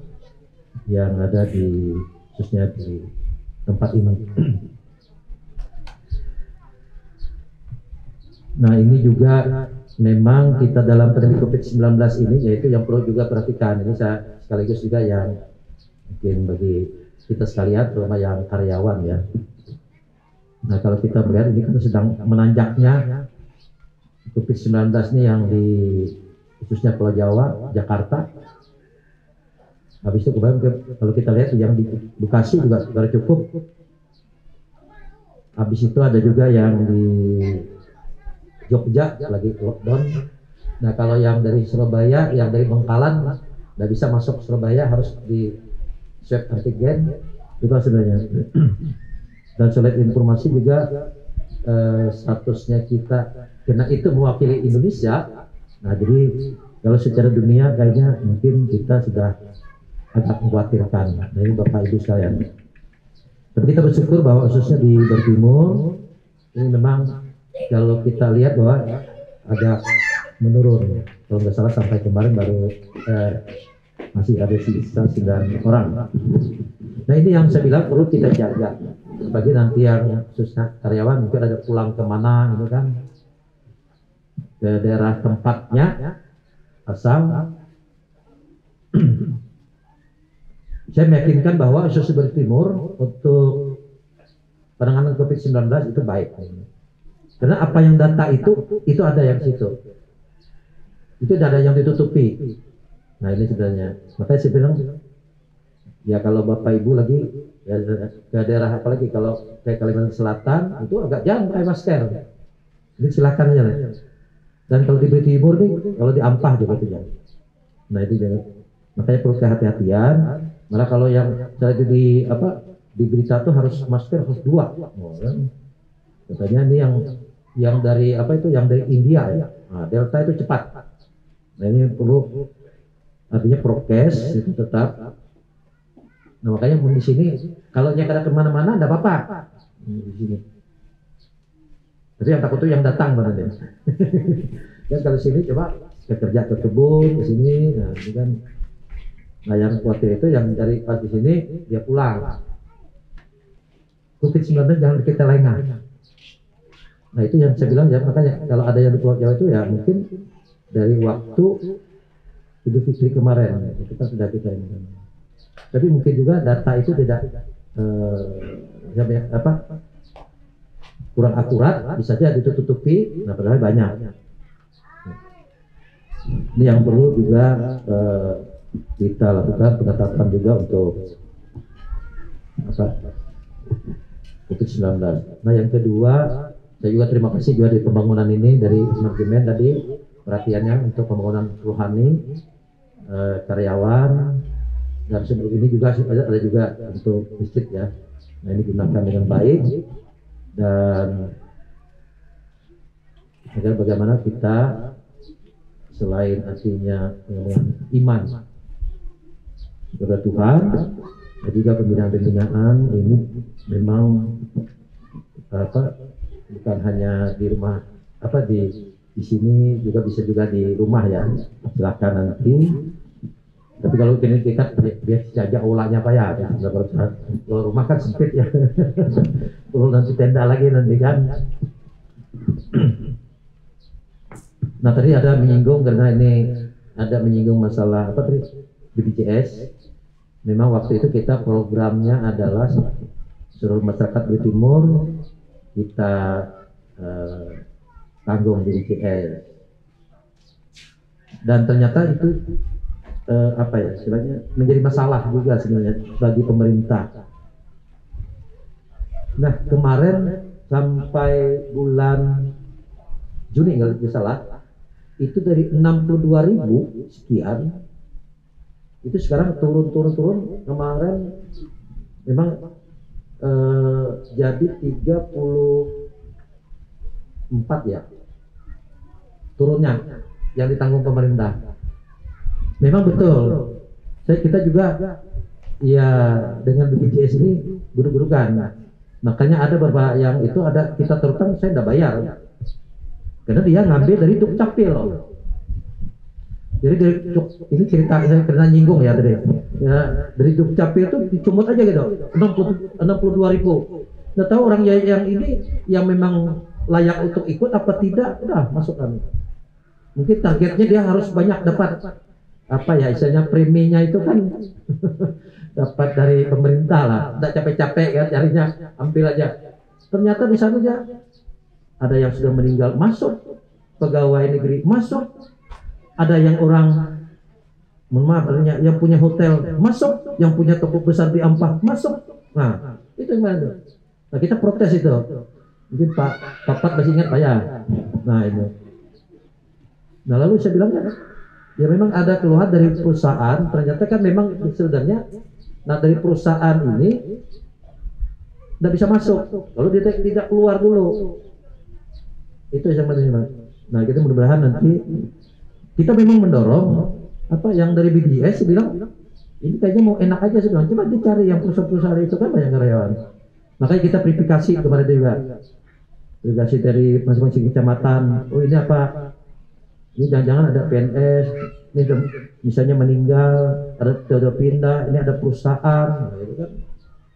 yang ada di khususnya di tempat ini. Nah ini juga memang kita dalam pandemi COVID-19 ini, yaitu yang perlu juga perhatikan ini saya sekaligus juga yang mungkin bagi kita sekalian terutama yang karyawan ya. Nah kalau kita melihat ini kan sedang menanjaknya COVID-19 ini yang di khususnya Pulau Jawa, Jakarta. Habis itu kemarin kalau kita lihat yang di Bekasi juga sudah cukup. Habis itu ada juga yang di Jogja lagi lockdown. Nah kalau yang dari Surabaya, yang dari Bangkalan nggak bisa masuk Surabaya, harus di swab antigen itu sebenarnya. Dan surat informasi juga statusnya kita, karena itu mewakili Indonesia. Nah jadi kalau secara dunia kayaknya mungkin kita sudah agak mengkhawatirkan. Nah ini Bapak Ibu sekalian. Tapi kita bersyukur bahwa khususnya di Jawa Timur ini memang kalau kita lihat bahwa agak menurun. Kalau nggak salah sampai kemarin baru masih ada sisa 9 orang. Nah ini yang saya bilang perlu kita jaga. Bagi nanti yang khususnya karyawan mungkin ada pulang kemana gitu kan, ke daerah tempatnya asal. Saya meyakinkan bahwa khusus Jawa Timur untuk penanganan COVID-19 itu baik. Karena apa yang data itu ada yang situ. Itu ada yang ditutupi. Nah ini sebenarnya. Makanya saya bilang, ya kalau Bapak Ibu lagi ya, ke daerah apalagi kalau kayak Kalimantan Selatan itu agak jarang pakai masker. Jadi silakan aja. Dan kalau di Timur nih, kalau di Ampah juga itu jangan. Nah itu jangan. Makanya perlu kehati-hatian. Malah kalau yang saya di berita tuh harus masker harus 2. Oh, kan? Katanya ini yang dari yang dari India ya. Nah, Delta itu cepat. Nah ini perlu artinya prokes itu tetap. Nah makanya di sini kalau yang ada kemana-mana tidak apa-apa di sini. Tapi yang takut tuh yang datang benar. Ya kalau sini coba kerja ke kebun ke sini, nah ini kan. Nah yang khawatir itu yang dari pas di sini dia pulang. COVID-19 jangan kita lengah. Nah itu yang saya bilang ya, makanya kalau ada yang di Pulau Jawa itu ya mungkin dari waktu Idul Fitri kemarin itu kan sudah kita ini. Tapi mungkin juga data itu tidak kurang akurat, bisa saja ditutupi. Nah padahal banyak. Ini yang perlu juga kita lakukan pengetatan juga untuk COVID-19. Nah yang kedua, saya juga terima kasih juga di pembangunan ini dari manajemen tadi perhatiannya untuk pembangunan rohani karyawan, dan sebelum ini juga ada juga untuk masjid ya. Nah ini gunakan dengan baik dan agar bagaimana kita selain artinya iman kepada Tuhan, dan juga pembinaan-pembinaan ini memang bukan hanya di rumah di sini, juga bisa juga di rumah ya. Silakan nanti. Tapi kalau ini kita biar saja aulanya apa ya? Kalau rumah kan sempit ya. Perlu nanti tenda lagi nanti kan. Nah tadi ada menyinggung karena ini ada menyinggung masalah BPJS. Memang waktu itu kita programnya adalah seluruh masyarakat di Timur kita tanggung BPJS. Dan ternyata itu istilahnya menjadi masalah juga sebenarnya bagi pemerintah. Nah kemarin sampai bulan Juni kalau tidak salah itu dari 62.000 sekian itu sekarang turun kemarin memang jadi 34 ya turunnya yang ditanggung pemerintah. Memang betul. Kita juga ya dengan BPJS ini guru-gurukan. Makanya ada beberapa yang itu ada kita terutama saya tidak bayar. Karena dia ngambil dari Dukcapil. Jadi ini cerita saya pernah nyinggung ya tadi. Ya, dari Dukcapil itu dicumut aja gitu. 62.000. Nggak tahu orang yang ini yang memang layak untuk ikut apa tidak, udah masukkan. Mungkin targetnya dia harus banyak dapat istilahnya preminya itu kan dapat dari pemerintah lah, tidak capek-capek kan carinya, ambil aja. Ternyata di sana aja ada yang sudah meninggal masuk, pegawai negeri masuk, ada yang orang yang punya hotel masuk, yang punya toko besar di Ampah masuk. Nah itu gimana? Nah kita protes itu, mungkin Pak Papat masih ingat Pak ya. Nah itu. Nah lalu saya bilang ya memang ada keluhan dari perusahaan, ternyata kan memang sebenarnya dari perusahaan ini tidak bisa masuk kalau dia tidak keluar dulu. Itu yang menerima. Nah kita mudah-mudahan nanti kita memang mendorong apa yang dari BDS bilang ini kayaknya mau enak aja sih, coba dicari yang perusahaan-perusahaan itu kan banyak karyawan. Makanya kita verifikasi kepada dia juga, verifikasi dari masing-masing kecamatan. Oh ini apa? Ini jangan-jangan ada PNS, ini misalnya meninggal, ada pindah, ini ada perusahaan, gitu kan?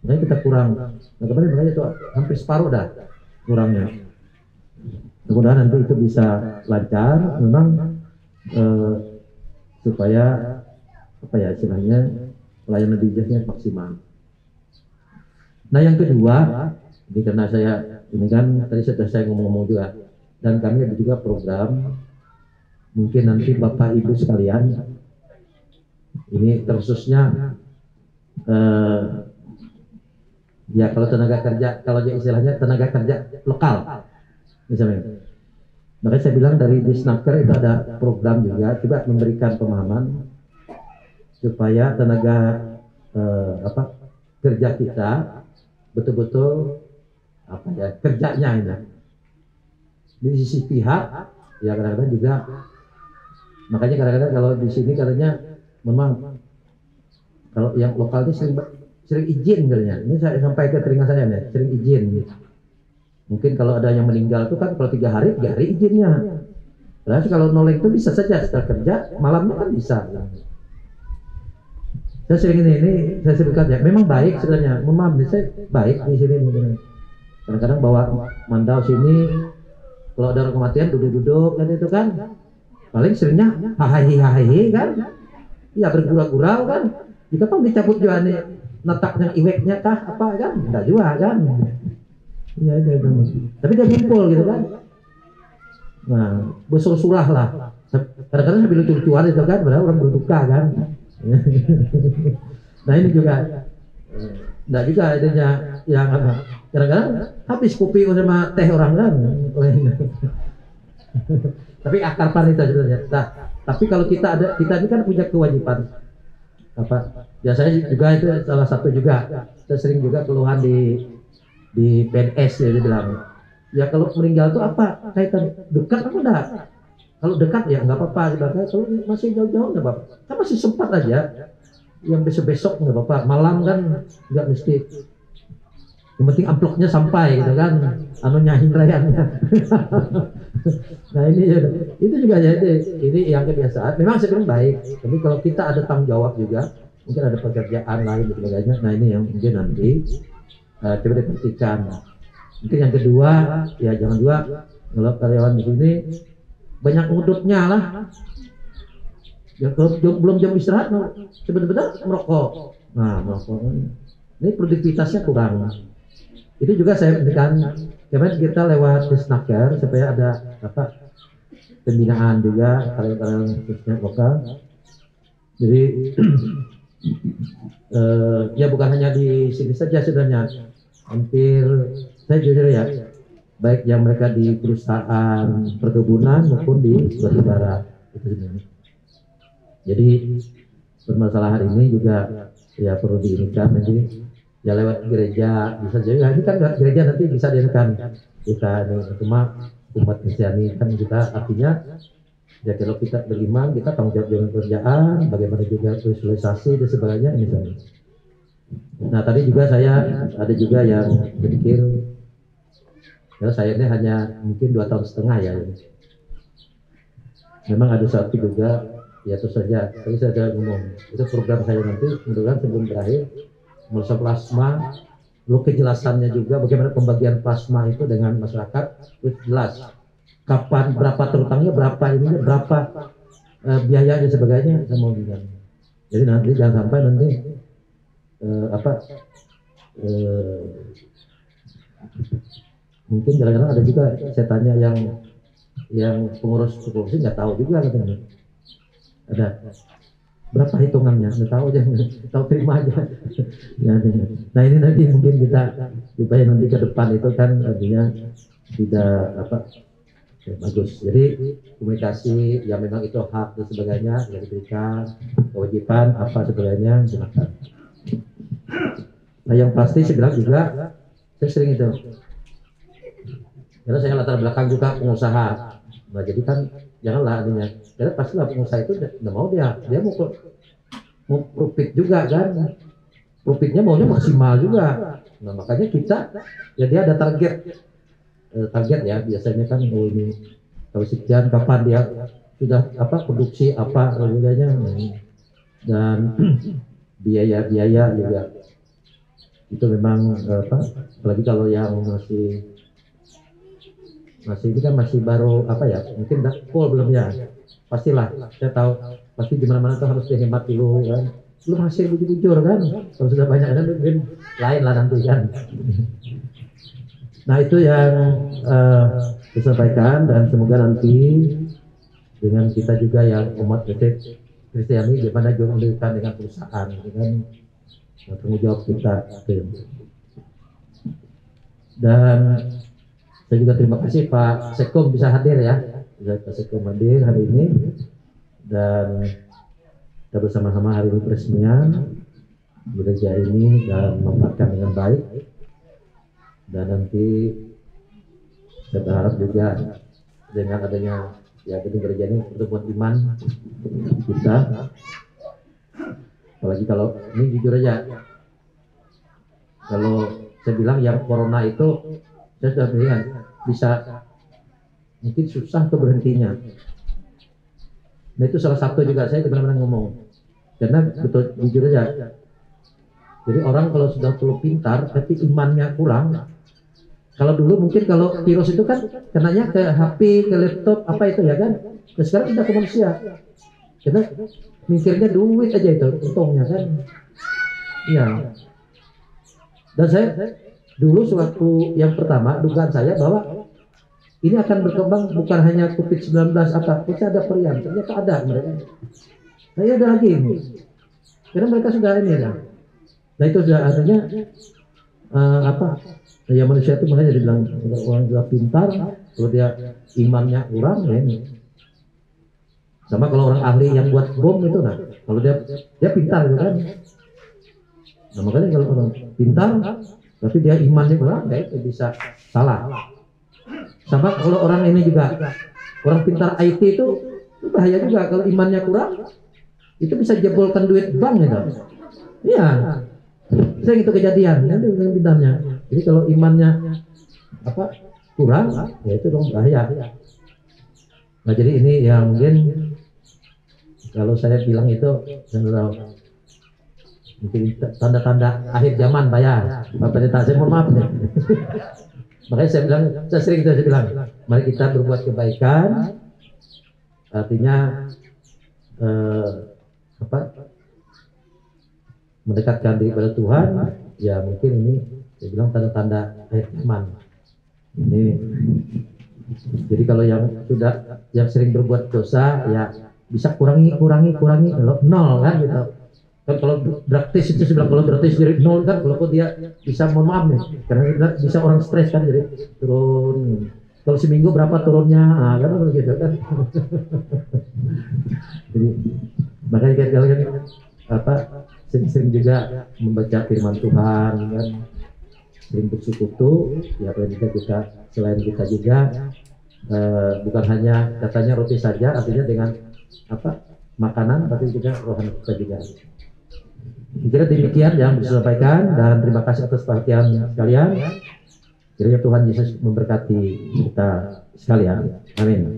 Makanya kita kurang. Nah kemarin makanya itu hampir separuh dah kurangnya. Mudah-mudahan nanti itu bisa lancar, memang supaya apa ya istilahnya pelayanan BDS-nya maksimal. Nah yang kedua, ini karena saya ini kan tadi sudah saya ngomong-ngomong juga, dan kami ada juga program mungkin nanti Bapak Ibu sekalian ini terkhususnya ya kalau tenaga kerja, kalau istilahnya tenaga kerja lokal misalnya. Makanya saya bilang dari Disnaker itu ada program juga, coba memberikan pemahaman supaya tenaga kerja kita betul-betul apa ya kerjanya ini. Di sisi pihak ya kadang-kadang juga, makanya kadang-kadang kalau di sini katanya memang kalau yang lokal itu sering izin katanya. Ini saya sampai ke telinga saya nih, sering izin. Mungkin kalau ada yang meninggal itu kan kalau 3 hari izinnya. Terus kalau noleng itu bisa saja setelah kerja malamnya kan bisa. Saya sering ini saya sebutkan ya, memang baik sebenarnya. Memang saya baik di sini. Kadang-kadang bawa mandau sini, kalau ada orang kematian duduk-duduk kan itu kan. Paling seringnya hahahi kan. Ya bergurau-gurau kan. Jika pun dicabut juga nih nataknya iweknya kah apa kan? Enggak juga kan. Ya, tapi dia kumpul gitu kan. Nah, bersurah lah. Kadang-kadang sambil lucu-lucuan itu kan, padahal orang berduka kan. Nah ini juga, enggak juga adanya yang apa. Kadang-kadang habis kopi sama teh orang kan. Tapi akar pan itu sebenarnya. Nah, tapi kalau kita ini kan punya kewajiban apa? Biasanya juga itu salah satu juga. Saya sering juga keluhan di PNS ya dia bilang. Ya kalau meninggal itu apa kaitan dekat apa enggak? Kalau dekat ya nggak apa-apa, kalau masih jauh-jauh nggak apa-apa. Kan masih sempat aja. Yang besok-besok nggak apa-apa. Malam kan nggak mesti. Yang penting amplopnya sampai gitu kan. Anunya himrayannya. Nah ini itu juga ya ini yang kebiasaan. Memang sebenarnya baik. Tapi kalau kita ada tanggung jawab juga, mungkin ada pekerjaan lain dan sebagainya. Nah ini yang mungkin nanti coba diperhatikan. Mungkin yang kedua ya jangan juga kalau karyawan di sini banyak ngudutnya lah. Ya kalau belum jam istirahat sebenarnya merokok. Nah merokok ini produktivitasnya kurang. Itu juga saya berikan kemarin kita lewat Disnaker supaya ada apa pembinaan juga karyawan khususnya lokal. Jadi ya bukan hanya di sini saja sebenarnya, hampir saya jujur ya, baik yang mereka di perusahaan perkebunan maupun di batubara itu sebenarnya. Jadi permasalahan ini juga ya perlu diinginkan nanti ya lewat gereja bisa juga. Ini kan gereja nanti bisa diinginkan kita ini cuma umat Kristiani kan kita artinya ya kalau kita beriman kita tanggung jawab dengan kerjaan, bagaimana juga sosialisasi dan sebagainya ini saja. Nah tadi juga saya ada juga yang berpikir ya saya ini hanya mungkin 2,5 tahun ya. Memang ada satu juga ya terus saja. Tadi saya sudah ngomong itu program saya nanti mudah-mudahan sebelum berakhir mengurus plasma, lalu kejelasannya juga bagaimana pembagian plasma itu dengan masyarakat itu jelas. Kapan berapa terutangnya berapa ini berapa biayanya sebagainya saya mau bilang. Jadi nanti jangan sampai nanti mungkin kadang-kadang ada juga saya tanya yang pengurus kursi nggak tahu juga katanya ada berapa hitungannya nggak tahu aja tahu terima aja ya, nah ini nanti mungkin kita supaya nanti ke depan itu kan artinya tidak apa ya, bagus. Jadi komunikasi yang memang itu hak dan sebagainya yang diberikan kewajiban apa sebagainya silakan. Nah yang pasti saya bilang juga saya sering itu Karena saya latar belakang juga pengusaha. Nah jadi kan janganlah adanya. Karena pastilah pengusaha itu udah mau dia mau profit juga kan. Profitnya maunya maksimal juga. Nah makanya kita ya dia ada target ya biasanya kan oh ini kalau sekian kapan dia sudah produksi apa harganya dan biaya juga itu memang apalagi kalau yang masih ini kan masih baru mungkin full belum ya pastilah saya tahu pasti di mana-mana tuh harus dihemat dulu kan belum hasil bujur kan kalau sudah banyak kan mungkin lain lah nanti kan. Nah itu yang disampaikan dan semoga nanti dengan kita juga yang umat Kristiani gimana juga mendirikan dengan perusahaan dengan tanggung jawab kita. Dan saya juga terima kasih Pak Sekom bisa hadir ya, Pak Sekom hadir hari ini dan kita bersama-sama hari ini peresmian gereja ini dan memanfaatkan dengan baik dan nanti saya berharap juga dengan adanya ya gereja ini pertemuan iman kita apalagi kalau ini jujur aja kalau saya bilang yang corona itu saya sudah melihat bisa mungkin susah tuh berhentinya. Nah itu salah satu juga saya benar-benar ngomong karena betul jujur aja jadi orang kalau sudah terlalu pintar tapi imannya kurang kalau dulu mungkin kalau virus itu kan kenanya ke HP, ke laptop apa itu ya kan nah, sekarang kita ke manusia kita mikirnya duit aja itu untungnya kan iya dan saya dulu sewaktu yang pertama dugaan saya bahwa ini akan berkembang bukan hanya COVID-19 apa, kita ada varian, ternyata ada mereka. Nah ini ada lagi ini, karena mereka sudah ini ya. Nah itu sudah artinya ya manusia itu makanya dibilang orang sudah pintar, kalau dia imannya kurang ya ini. Sama kalau orang ahli yang buat bom itu nah, kalau dia pintar gitu kan. Nah makanya kalau orang pintar, tapi dia imannya kurang, ya itu bisa salah. Sama kalau orang ini juga orang pintar IT itu bahaya juga kalau imannya kurang itu bisa jebolkan duit bank gitu. Iya, sering itu kejadian itu dengan pintarnya. Jadi kalau imannya kurang ya itu dong bahaya. Nah jadi ini yang mungkin kalau saya bilang itu mungkin tanda-tanda akhir zaman bayar. Bapak Pendeta saya mohon maaf nih. Makanya saya sering bilang, mari kita berbuat kebaikan, artinya mendekatkan diri pada Tuhan. Ya mungkin ini saya bilang tanda-tanda akhir zaman. Ini, jadi kalau yang sering berbuat dosa, ya bisa kurangi kalau nol kan gitu. Kan kalau gratis itu sebilang kalau gratis jadi nol kan kalau dia bisa mohon maaf nih karena bisa orang stres kan jadi turun kalau seminggu berapa turunnya kan begitu kan. Jadi makanya kalian sering juga membaca firman Tuhan kan sering bersekutu ya paling kita selain kita juga bukan hanya katanya roti saja artinya dengan makanan tapi juga rohani kita juga. Kira demikian yang bisa sampaikan dan terima kasih atas perhatian sekalian. Kiranya Tuhan Yesus memberkati kita sekalian. Amin.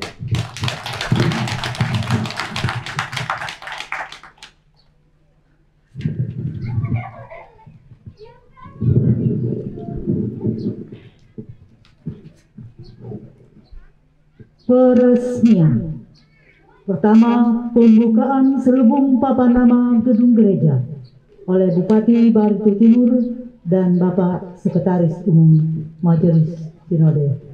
Peresmian. Pertama, pembukaan selubung papan nama gedung gereja oleh Bupati Barito Timur dan Bapak Sekretaris Umum Majelis Sinode.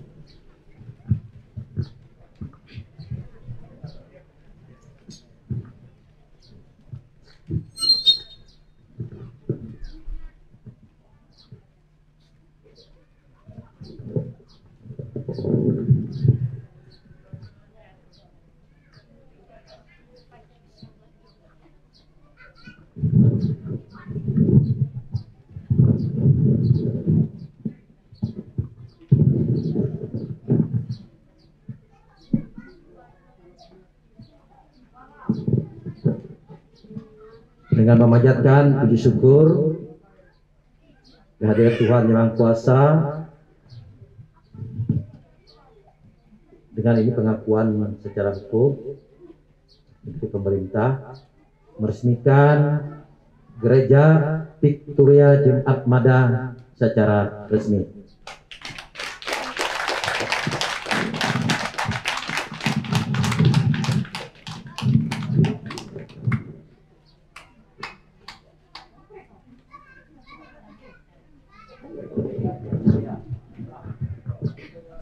dengan memanjatkan puji syukur kehadirat Tuhan Yang Maha Kuasa. Dengan ini pengakuan secara hukum dari pemerintah meresmikan Gereja Victoria Jumat Mada secara resmi.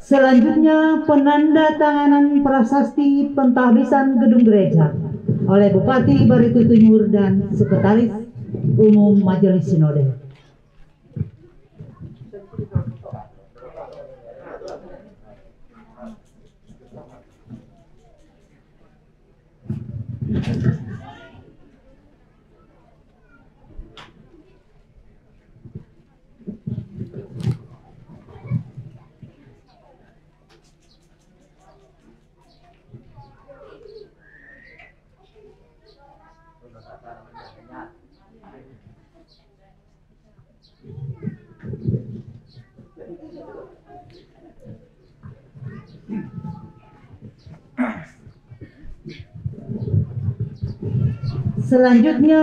Selanjutnya penandatanganan prasasti pentahbisan gedung gereja oleh Bupati Barito Timur dan Sekretaris Umum Majelis Sinode. Selanjutnya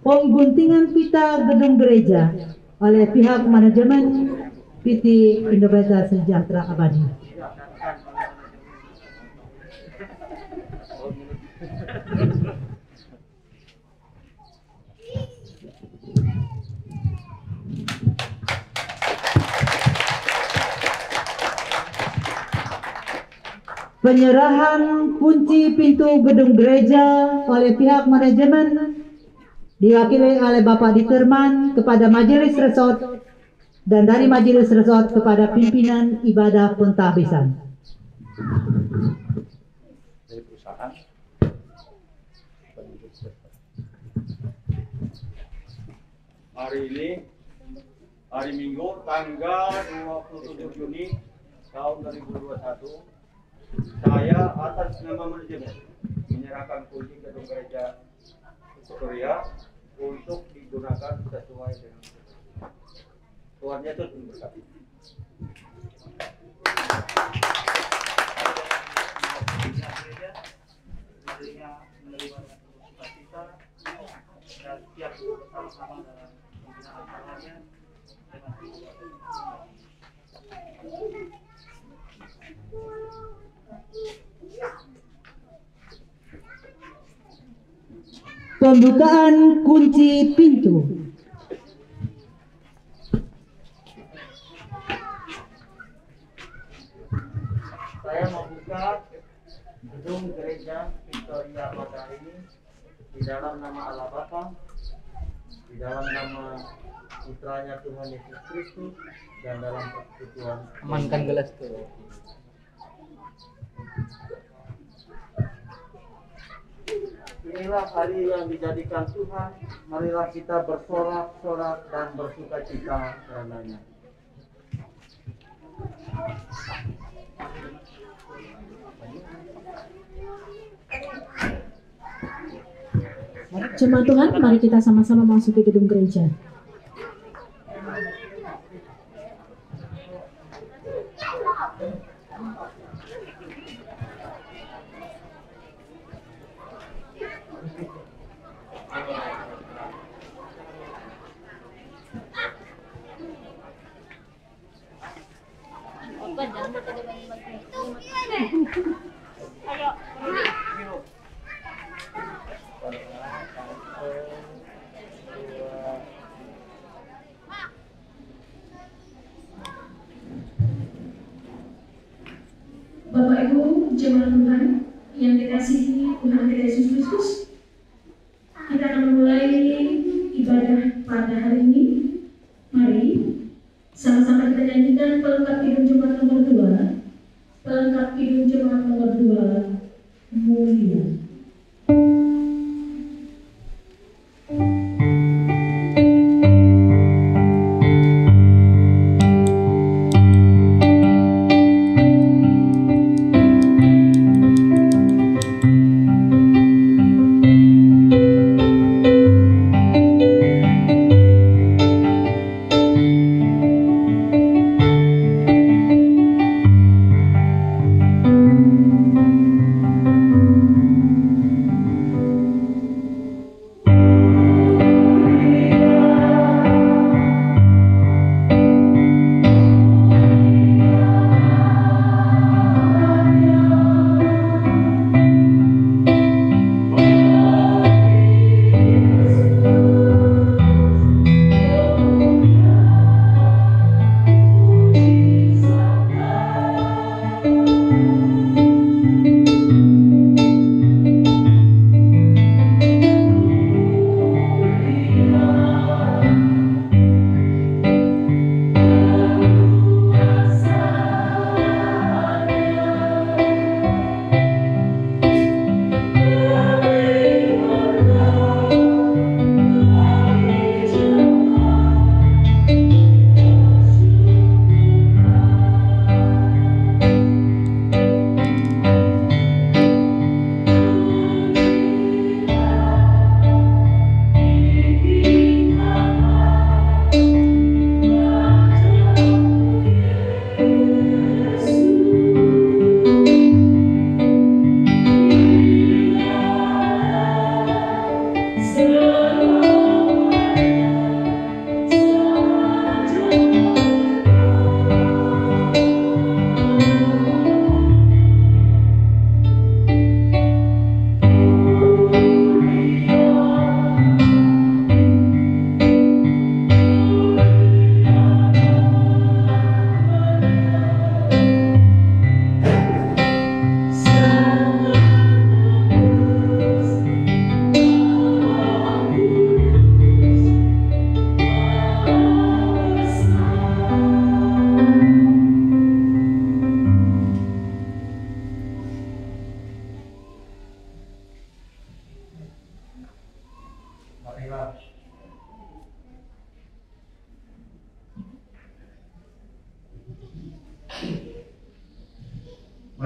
pengguntingan pita gedung gereja oleh pihak manajemen PT Indonesia Sejahtera Abadi. Penyerahan kunci pintu gedung gereja oleh pihak manajemen diwakili oleh Bapak Diterman kepada Majelis Resort dan dari Majelis Resort kepada pimpinan ibadah pentahbisan. Hari ini, hari Minggu, tanggal 27 Juni tahun 2021, saya atas nama manajemen menyerahkan kunci gedung gereja Victoria untuk digunakan sesuai dengan Tuhan Yesus memberkati. Dan siap bersama-sama dalam pembinaan acaranya dengan Pembukaan kunci pintu. Saya membuka gedung gereja Victoria Mada ini di dalam nama Allah Bapa, di dalam nama putranya Tuhan Yesus Kristus, dan dalam persekutuan. Amankan gelas tuh. Inilah hari yang dijadikan Tuhan, marilah kita bersorak-sorak dan bersuka cita karenanya. Jemaat Tuhan, mari kita sama-sama masuk ke gedung gereja. Bapak Ibu jemaat Tuhan yang dikasihi Tuhan kita Yesus Kristus, kita akan memulai ibadah pada hari ini. Mari sama-sama kita nyanyikan pelengkap Kidung Jemaat nomor 2, pelengkap Kidung Jemaat nomor 2, mulia.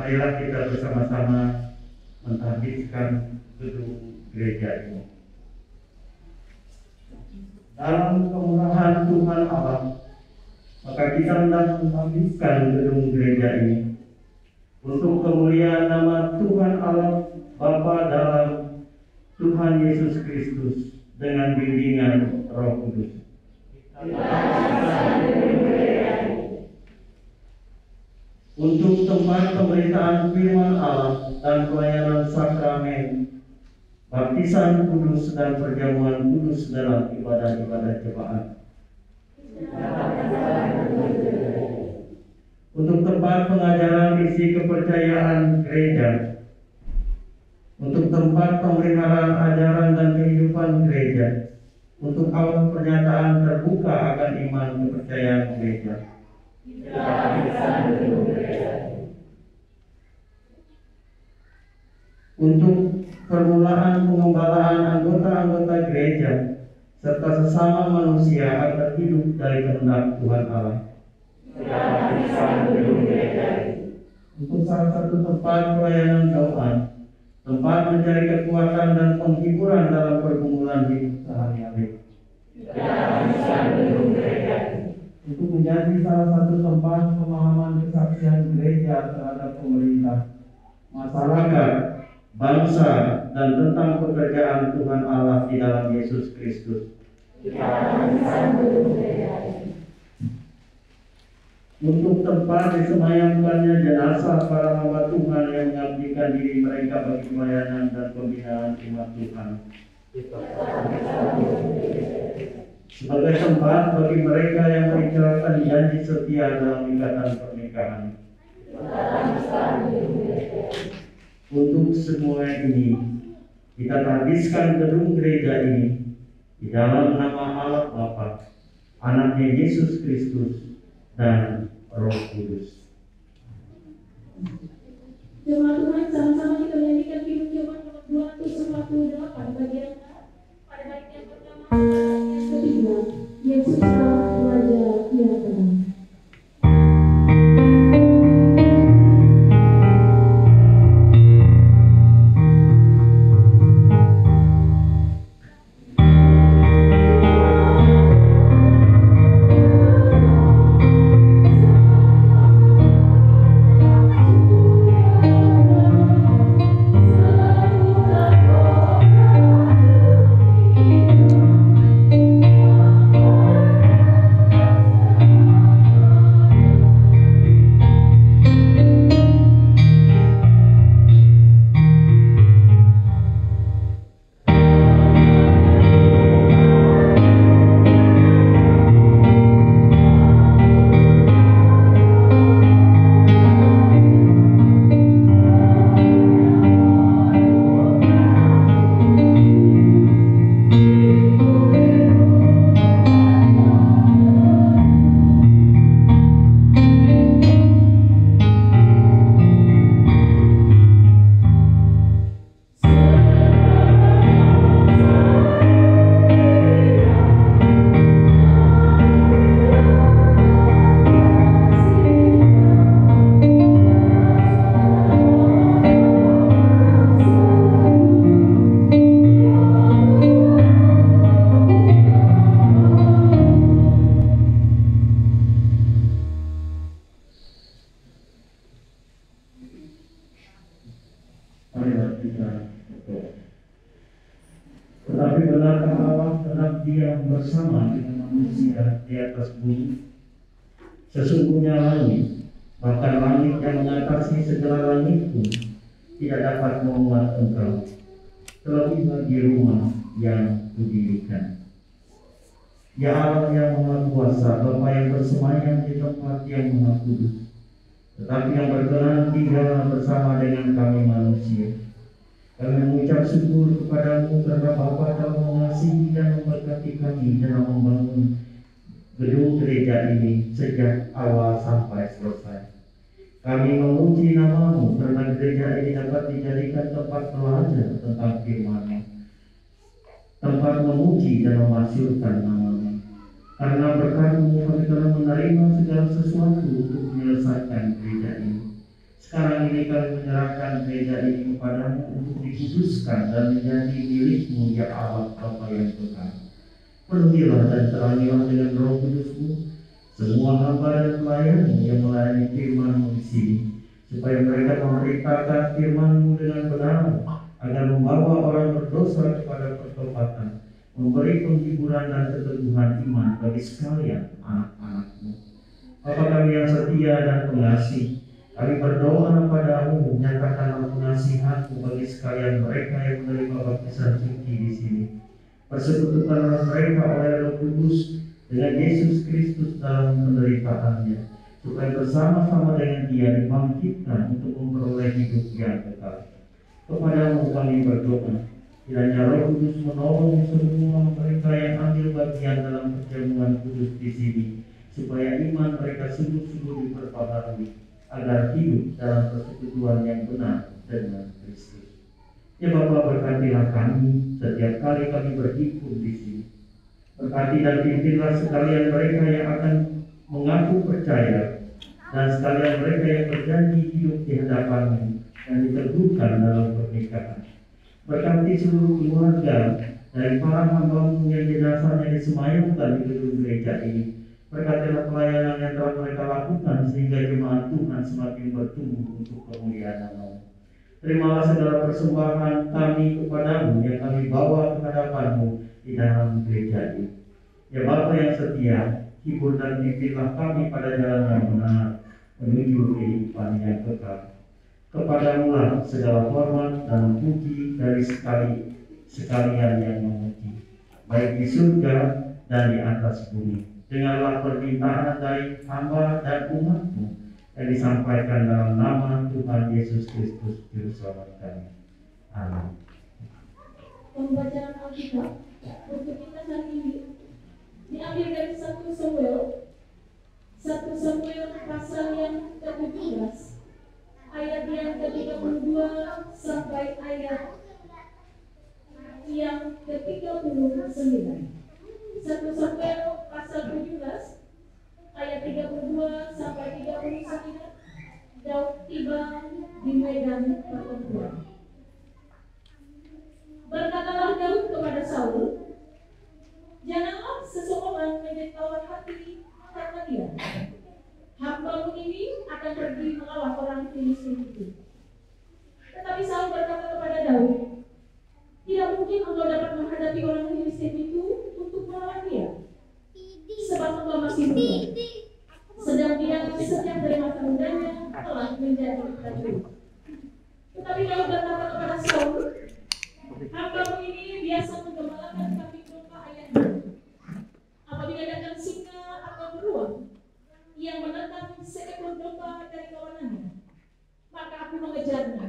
marilah kita bersama-sama mentahbiskan gedung gereja ini. Dalam kemurahan Tuhan Allah, maka kita hendak mentahbiskan gedung gereja ini untuk kemuliaan nama Tuhan Allah Bapa dalam Tuhan Yesus Kristus dengan bimbingan Roh Kudus. Untuk tempat pemberitaan firman Allah dan pelayanan sakramen, baptisan kudus dan perjamuan kudus dalam ibadah-ibadah jemaat. Untuk tempat pengajaran isi kepercayaan gereja, untuk tempat pemeliharaan ajaran dan kehidupan gereja, untuk awal pernyataan terbuka akan iman kepercayaan gereja. Untuk permulaan pengembalaan anggota-anggota gereja serta sesama manusia agar hidup dari kehendak Tuhan Allah. Untuk salah satu tempat pelayanan doa, tempat mencari kekuatan dan penghiburan dalam pergumulan hidup sehari-hari. Untuk menjadi salah satu tempat pemahaman kesaksian gereja terhadap pemerintah, masyarakat, bangsa, dan tentang pekerjaan Tuhan Allah di dalam Yesus Kristus. Untuk tempat disemayamkannya jenazah para hamba Tuhan yang mengabdikan diri mereka bagi pelayanan dan pembinaan umat Tuhan. Sebagai tempat bagi mereka yang mengikrarkan janji setia dalam ikatan pernikahan. Untuk semua ini, kita tahbiskan gedung gereja ini di dalam nama Allah Bapa, Anaknya Yesus Kristus, dan Roh Kudus. Jemaat Tuhan, sama-sama kita menyanyikan himn jemaat nomor 248 bagian pada bait yang pertama dan yang kedua. Yesuslah Raja yang tenang. Tetapi benarkah Allah tetap diam bersama dengan manusia di atas bumi? Sesungguhnya langit, bahkan langit yang mengatasi segala langit pun tidak dapat memuat Engkau, terlebih bagi rumah yang kudirikan. Ya Allah yang Maha Kuasa, Bapa yang bersemayam di tempat yang Maha Kudus, tetapi yang berkenan tinggal bersama dengan kami manusia. Kami mengucap syukur kepadamu karena Bapa telah mengasihi dan memberkati kami dalam membangun gedung gereja ini sejak awal sampai selesai. Kami memuji nama-Mu karena gereja ini dapat dijadikan tempat belajar tentang firman-Mu, tempat memuji dan memasyurkan nama-Mu. Karena berkat-Mu kami telah menerima segala sesuatu untuk menyelesaikan gereja ini. Sekarang ini kami menyerahkan gereja ini kepadamu untuk dikuduskan dan menjadi milikmu ya Allah Bapa yang kekal. Penuhilah dan terangilah dengan Roh Kudus-Mu semua hamba dan pelayan-Mu yang melayani firman-Mu di sini, supaya mereka memberitakan firman-Mu dengan benar, agar membawa orang berdosa kepada pertobatan, memberi penghiburan dan keteguhan iman bagi sekalian anak-anak-Mu. Bapa kami yang setia dan pengasih, kami berdoa padamu, nyatakanlah pengasihan-Mu bagi sekalian mereka yang menerima baptisan suci di sini. Persekutukanlah mereka oleh Roh Kudus dengan Yesus Kristus dalam penderitaannya, supaya bersama-sama dengan Dia dibangkitkan untuk memperoleh hidup yang kekal. Kepadamu kami berdoa, kiranya Roh Kudus menolong semua mereka yang ambil bagian dalam perjamuan kudus di sini, supaya iman mereka sungguh-sungguh diperbaharui, agar hidup dalam persekutuan yang benar dengan Kristus. Ya Bapa, berkatilah kami setiap kali kami berhimpun di sini. Berkati dan pimpinlah sekalian mereka yang akan mengaku percaya, dan sekalian mereka yang berjanji hidup di hadapan-Mu dan diteguhkan dalam pernikahan. Berkati seluruh keluarga dari para hamba-Mu yang jenazahnya disemayamkan di gedung gereja ini. Berkatilah pelayanan yang telah mereka lakukan sehingga jemaat Tuhan semakin bertumbuh untuk kemuliaan Nama-Mu. Terimalah segala persembahan kami kepadamu yang kami bawa ke hadapan-Mu di dalam gereja ini. Ya Bapa yang setia, hibur dan pimpinlah kami pada jalan yang benar menuju kehidupan yang kekal. Kepadamu lah segala hormat dan puji dari sekalian yang memuji, baik di surga dan di atas bumi. Dengarlah permintaan dari hamba dan umat-Mu yang disampaikan dalam nama Tuhan Yesus Kristus Juru Selamat kami. Amin. Pembacaan Alkitab untuk kita hari ini diambil dari 1 Samuel pasal yang ke-17 ayat yang ke-32 sampai ayat yang ke-39. 1 Samuel pasal 17 ayat 32 sampai 39. Daud tiba di medan pertempuran. Berkatalah Daud kepada Saul, janganlah seseorang menjadi tawar hati karena dia. Hamba-Mu ini akan pergi melawan orang Filistin itu. Tetapi Saul berkata kepada Daud, tidak mungkin engkau dapat menghadapi orang Filistin itu untuk melawan dia, sebab engkau masih muda, sedang dia sejak dari masa mudanya telah menjadi prajurit. Tetapi Daud berkata kepada Saul, hamba-Mu ini biasa menggembalakan kambing domba ayahnya. Apabila datang singa atau beruang yang menentang seekor domba dari kawanannya, maka aku mengejarnya,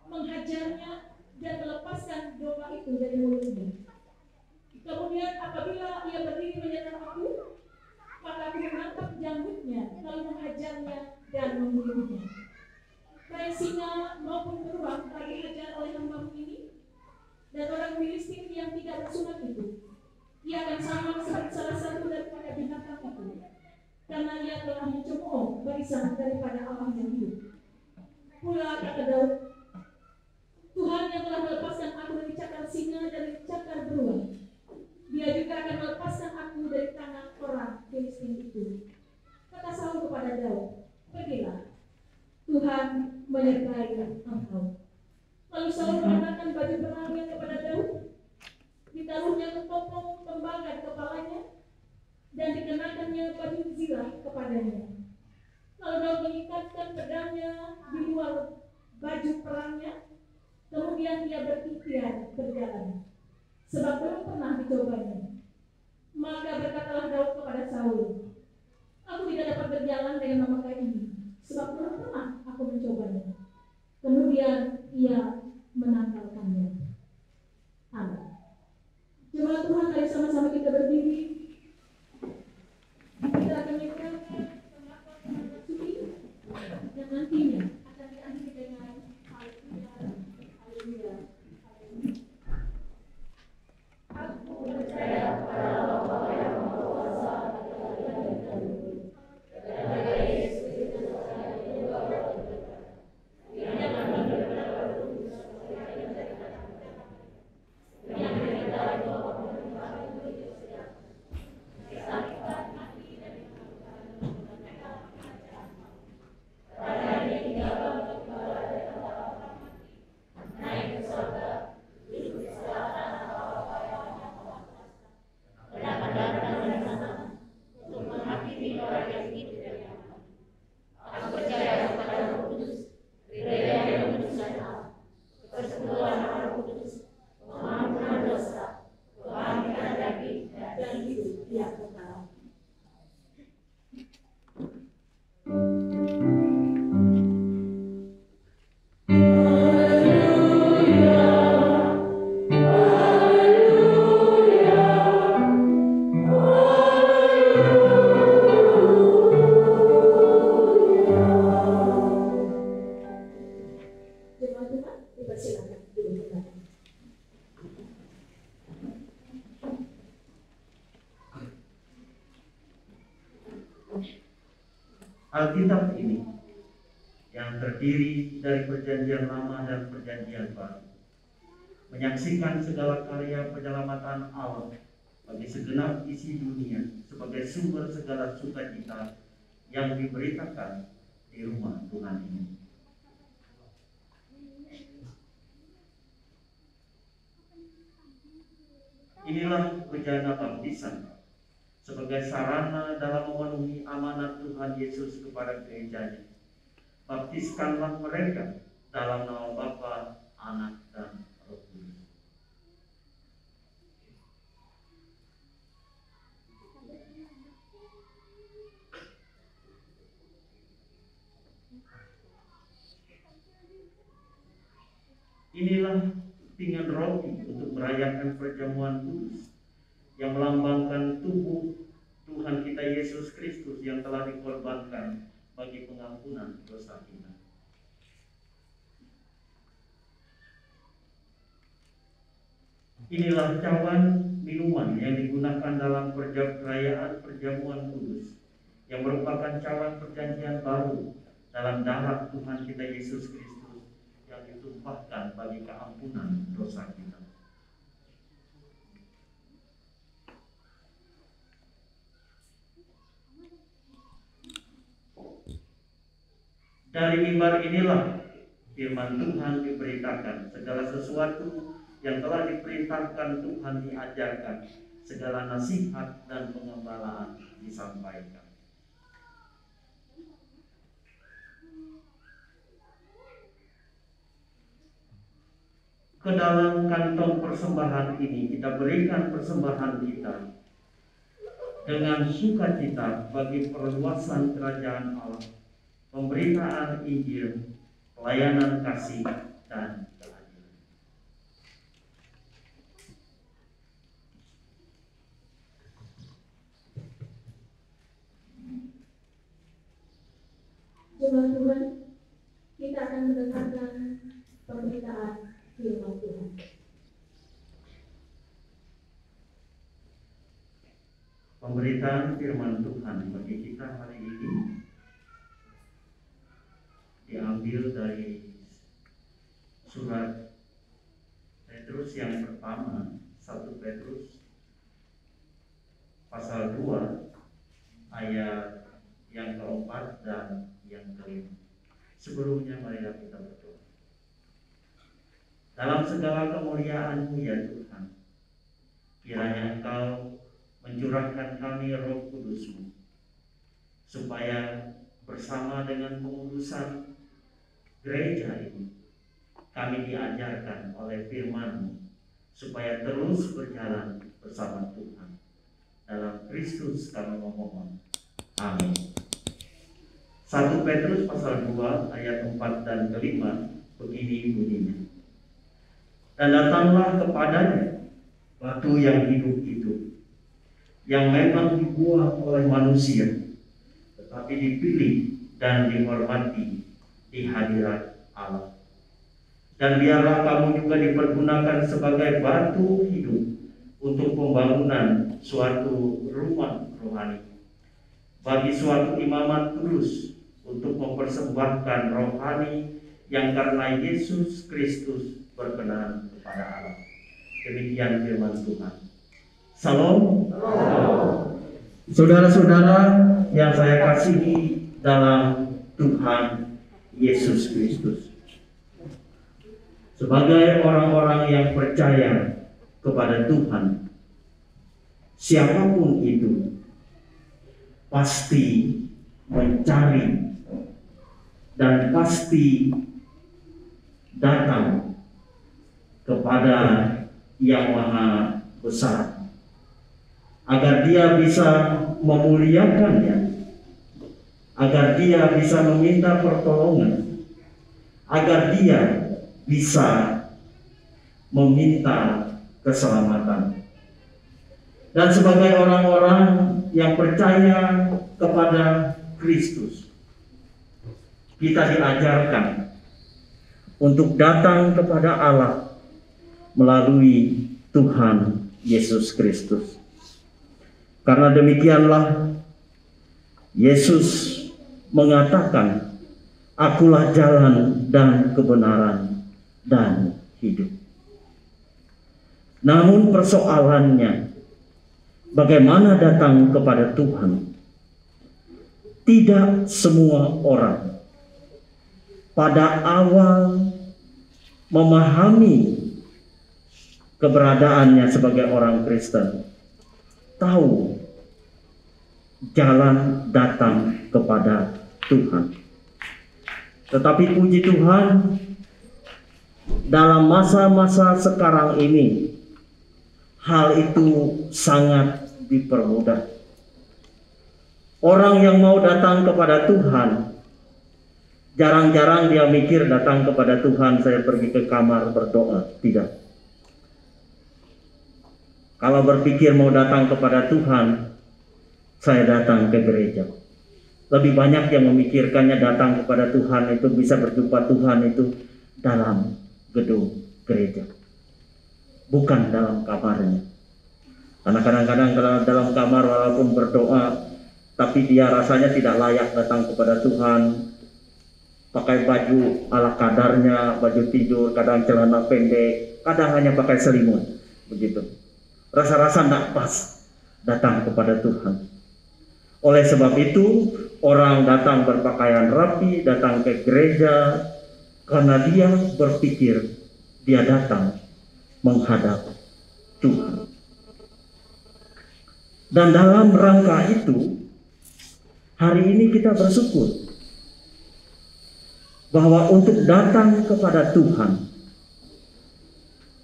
menghajarnya, dan melepaskan domba itu dari mulutnya. Kemudian apabila ia berdiri menyerang aku, maka aku menangkap janggutnya, lalu menghajarnya dan membunuhnya. Baik singa maupun beruang telah dihajar oleh hamba-Mu ini, dan orang Filistin yang tidak bersunat itu, ia akan sama seperti salah satu daripada binatang itu, karena ia telah mencemooh barisan daripada Allah yang hidup. Pula kata Daud, Tuhan yang telah melepaskan aku dari cakar singa dan dari cakar beruang, Dia juga akan melepaskan aku dari tangan orang Filistin itu. Kata Saul kepada Daud, pergilah, Tuhan menyertai engkau. Lalu Saul mengenakan baju perangnya kepada Daud, ditaruhnya topeng tembaga di kepalanya, dan dikenakannya baju zirah kepadanya. Lalu Daud mengikatkan pedangnya di luar baju perangnya, kemudian dia berikhtiar berjalan, sebab belum pernah dicobanya. Maka berkatalah Daud kepada Saul, aku tidak dapat berjalan dengan memakai ini, sebab belum pernah aku mencobanya. Kemudian ia menanggalkannya. Amin. Jemaat Tuhan, mari sama-sama kita berdiri. Kita akan menyanyikan pengakuan suci yang nantinya akan diakhiri dengan haleluya, haleluya, haleluya. Aku percaya pada Bapa yang Maha Kuasa, kepada Yesus Kristus yang Ya, kekal. Jemaat-jemaat, dipersilakan duduk kembali. Alkitab ini yang terdiri dari Perjanjian Lama dan Perjanjian Baru menyaksikan segala karya penyelamatan Allah bagi segenap isi dunia sebagai sumber segala sukacita yang diberitakan di rumah Tuhan ini. Inilah bejana baptisan sebagai sarana dalam memenuhi amanat Tuhan Yesus kepada gerejanya. Baptiskanlah mereka dalam nama Bapa, Anak, dan Roh Kudus. Inilah pinggan roti untuk merayakan perjamuan kudus yang melambangkan tubuh Tuhan kita Yesus Kristus yang telah dikorbankan bagi pengampunan dosa kita. Inilah cawan minuman yang digunakan dalam perayaan perjamuan kudus yang merupakan cawan perjanjian baru dalam darah Tuhan kita Yesus Kristus yang ditumpahkan bagi keampunan dosa kita. Dari mimbar inilah firman Tuhan diberitakan, segala sesuatu yang telah diperintahkan Tuhan diajarkan, segala nasihat dan pengembalaan disampaikan. Ke dalam kantong persembahan ini kita berikan persembahan kita dengan sukacita bagi perluasan kerajaan Allah, pemberitaan Injil, pelayanan kasih, dan keadilan. Jemaat Tuhan, kita akan mendengarkan pemberitaan firman Tuhan. Pemberitaan firman Tuhan bagi kita hari ini diambil dari surat Petrus yang pertama, 1 Petrus pasal 2 ayat yang keempat dan yang kelima. Sebelumnya marilah kita berdoa. Dalam segala kemuliaan-Mu ya Tuhan, kiranya Engkau mencurahkan kami Roh Kudus-Mu supaya bersama dengan pengurusan gereja ini kami diajarkan oleh firman-Mu supaya terus berjalan bersama Tuhan. Dalam Kristus kami memohon. Amin. 1 Petrus pasal 2 ayat 4 dan kelima begini bunyinya. Dan datanglah kepadanya batu yang hidup itu, yang memang dibuang oleh manusia, tetapi dipilih dan dihormati di hadirat Allah. Dan biarlah kamu juga dipergunakan sebagai batu hidup untuk pembangunan suatu rumah rohani, bagi suatu imamat kudus, untuk mempersembahkan rohani yang karena Yesus Kristus berkenan kepada Allah. Demikian firman Tuhan. Salam. Saudara-saudara yang saya kasihi dalam Tuhan Yesus Kristus, sebagai orang-orang yang percaya kepada Tuhan, siapapun itu pasti mencari dan pasti datang kepada Yang Maha Besar, agar dia bisa memuliakannya, agar dia bisa meminta pertolongan, agar dia bisa meminta keselamatan. Dan sebagai orang-orang yang percaya kepada Kristus, kita diajarkan untuk datang kepada Allah melalui Tuhan Yesus Kristus. Karena demikianlah Yesus mengatakan, "Akulah jalan dan kebenaran dan hidup." Namun persoalannya, bagaimana datang kepada Tuhan? Tidak semua orang pada awal memahami keberadaannya sebagai orang Kristen tahu jalan datang kepada Tuhan. Tetapi puji Tuhan, dalam masa-masa sekarang ini hal itu sangat dipermudah. Orang yang mau datang kepada Tuhan, jarang-jarang dia mikir datang kepada Tuhan saya pergi ke kamar berdoa. Tidak. Kalau berpikir mau datang kepada Tuhan, saya datang ke gereja. Lebih banyak yang memikirkannya datang kepada Tuhan itu bisa berjumpa Tuhan itu dalam gedung gereja, bukan dalam kamarnya. Karena kadang-kadang dalam kamar walaupun berdoa, tapi dia rasanya tidak layak datang kepada Tuhan. Pakai baju ala kadarnya, baju tidur, kadang celana pendek, kadang hanya pakai selimut, begitu. Rasa-rasa tidak pas datang kepada Tuhan. Oleh sebab itu, orang datang berpakaian rapi, datang ke gereja, karena dia berpikir dia datang menghadap Tuhan. Dan dalam rangka itu, hari ini kita bersyukur bahwa untuk datang kepada Tuhan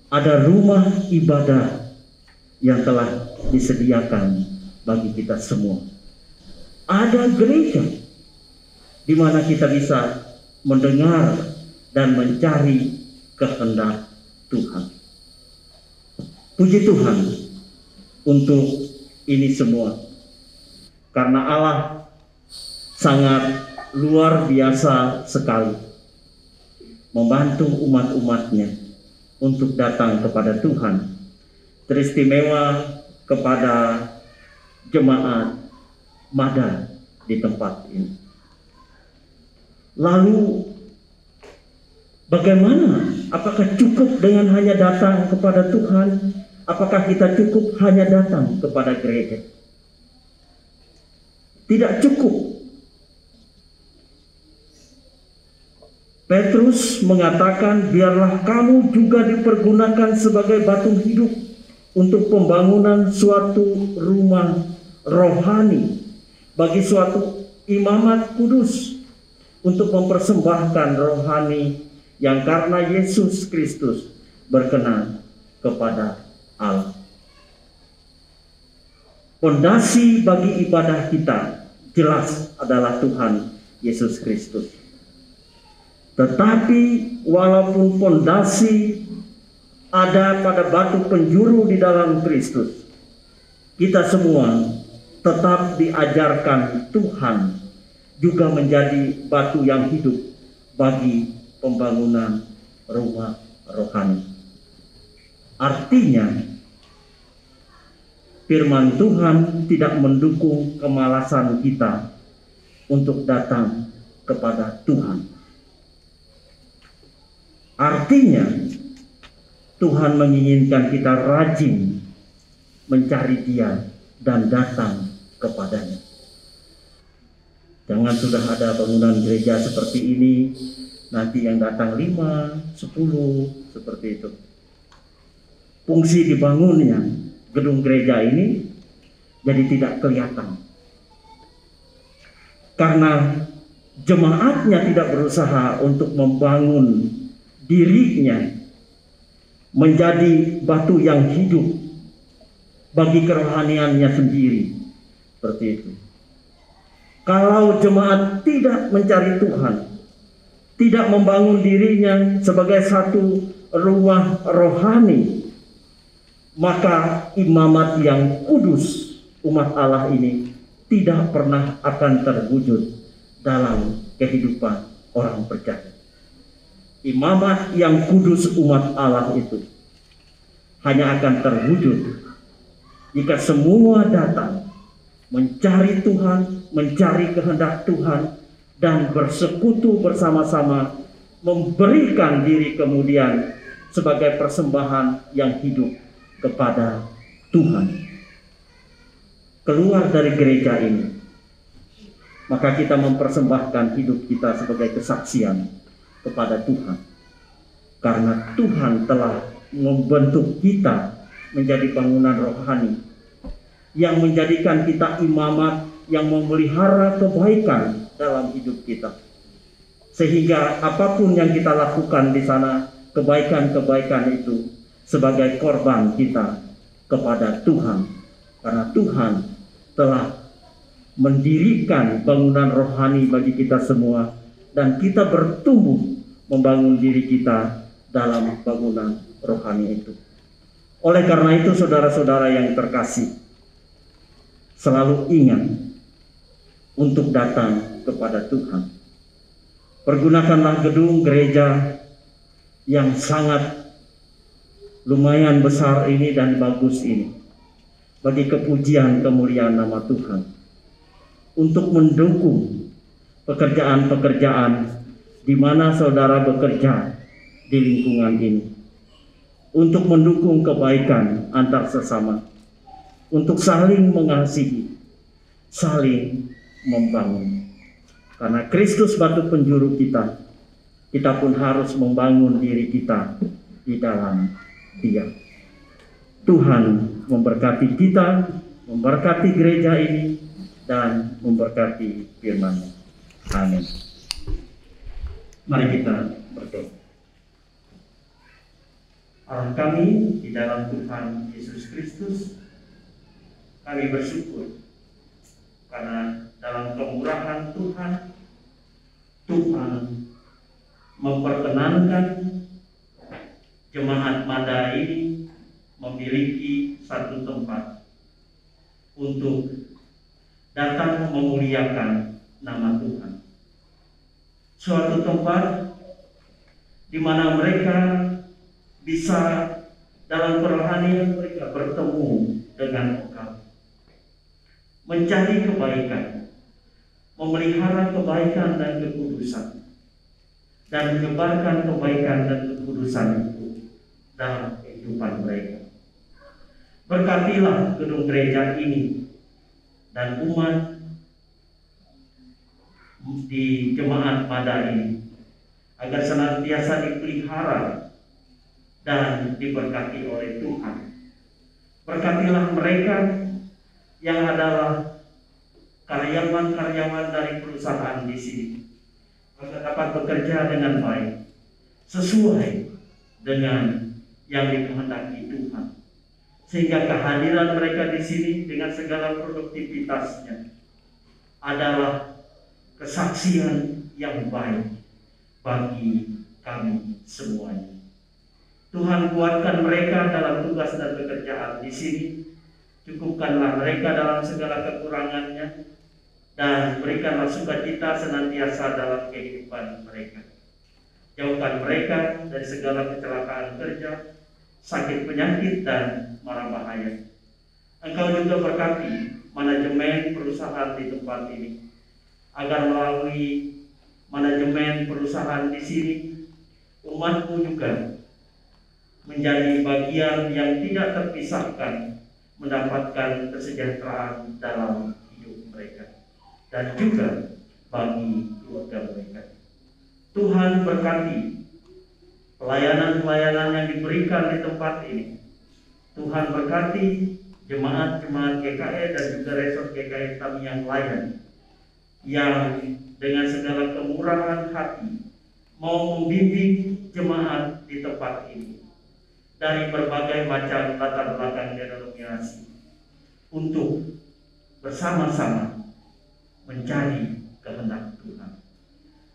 ada rumah ibadah yang telah disediakan bagi kita semua. Ada gereja di mana kita bisa mendengar dan mencari kehendak Tuhan. Puji Tuhan untuk ini semua, karena Allah sangat luar biasa sekali membantu umat-umatnya untuk datang kepada Tuhan. Teristimewa kepada jemaat Madar di tempat ini. Lalu bagaimana? Apakah cukup dengan hanya datang kepada Tuhan? Apakah kita cukup hanya datang kepada gereja? Tidak cukup. Petrus mengatakan, biarlah kamu juga dipergunakan sebagai batu hidup untuk pembangunan suatu rumah rohani bagi suatu imamat kudus, untuk mempersembahkan rohani yang karena Yesus Kristus berkenan kepada Allah. Pondasi bagi ibadah kita jelas adalah Tuhan Yesus Kristus. Tetapi walaupun pondasi ada pada batu penjuru di dalam Kristus, kita semua tetap diajarkan Tuhan juga menjadi batu yang hidup bagi pembangunan rumah rohani. Artinya, firman Tuhan tidak mendukung kemalasan kita untuk datang kepada Tuhan. Artinya, Tuhan menginginkan kita rajin mencari Dia dan datang kepadanya. Jangan sudah ada bangunan gereja seperti ini, nanti yang datang 5, 10, seperti itu. Fungsi dibangunnya gedung gereja ini jadi tidak kelihatan. Karena jemaatnya tidak berusaha untuk membangun dirinya menjadi batu yang hidup, bagi kerohaniannya sendiri. Seperti itu. Kalau jemaat tidak mencari Tuhan, tidak membangun dirinya sebagai satu rumah rohani, maka imamat yang kudus umat Allah ini tidak pernah akan terwujud dalam kehidupan orang percaya. Imamat yang kudus umat Allah itu hanya akan terwujud jika semua datang mencari Tuhan, mencari kehendak Tuhan, dan bersekutu bersama-sama, memberikan diri kemudian sebagai persembahan yang hidup kepada Tuhan. Keluar dari gereja ini, maka kita mempersembahkan hidup kita sebagai kesaksian kepada Tuhan. Karena Tuhan telah membentuk kita menjadi bangunan rohani yang menjadikan kita imamat yang memelihara kebaikan dalam hidup kita. Sehingga apapun yang kita lakukan di sana, kebaikan-kebaikan itu sebagai korban kita kepada Tuhan. Karena Tuhan telah mendirikan bangunan rohani bagi kita semua, dan kita bertumbuh membangun diri kita dalam bangunan rohani itu. Oleh karena itu, saudara-saudara yang terkasih, selalu ingat untuk datang kepada Tuhan. Pergunakanlah gedung gereja yang sangat lumayan besar ini dan bagus ini bagi kepujian kemuliaan nama Tuhan, untuk mendukung pekerjaan-pekerjaan di mana saudara bekerja di lingkungan ini, untuk mendukung kebaikan antar sesama, untuk saling mengasihi, saling membangun. Karena Kristus batu penjuru kita, kita pun harus membangun diri kita di dalam Dia. Tuhan memberkati kita, memberkati gereja ini, dan memberkati firman-Nya. Amin. Mari kita berdoa. Allah kami di dalam Tuhan Yesus Kristus, kami bersyukur karena dalam kemurahan Tuhan, Tuhan memperkenankan jemaat Mada ini memiliki satu tempat untuk datang memuliakan nama Tuhan. Suatu tempat di mana mereka bisa dalam kerohanian mereka bertemu dengan Engkau, mencari kebaikan, memelihara kebaikan dan kekudusan, dan menyebarkan kebaikan dan kekudusan itu dalam kehidupan mereka. Berkatilah gedung gereja ini dan umat di jemaat Mada ini, agar senantiasa dipelihara dan diberkati oleh Tuhan. Berkatilah mereka yang adalah karyawan-karyawan dari perusahaan di sini, agar dapat bekerja dengan baik sesuai dengan yang dikehendaki Tuhan, sehingga kehadiran mereka di sini dengan segala produktivitasnya adalah kesaksian yang baik bagi kami semuanya. Tuhan, kuatkan mereka dalam tugas dan pekerjaan di sini. Cukupkanlah mereka dalam segala kekurangannya, dan berikanlah sukacita senantiasa dalam kehidupan mereka. Jauhkan mereka dari segala kecelakaan kerja, sakit penyakit, dan mara bahaya. Engkau juga berkati manajemen perusahaan di tempat ini, agar melalui manajemen perusahaan di sini, umatmu juga menjadi bagian yang tidak terpisahkan mendapatkan kesejahteraan dalam hidup mereka dan juga bagi keluarga mereka. Tuhan berkati pelayanan-pelayanan yang diberikan di tempat ini. Tuhan berkati jemaat-jemaat GKE dan juga resort GKE kami yang lain, yang dengan segala kemurahan hati mau membimbing jemaat di tempat ini dari berbagai macam latar belakang denominasi, untuk bersama-sama mencari kehendak Tuhan.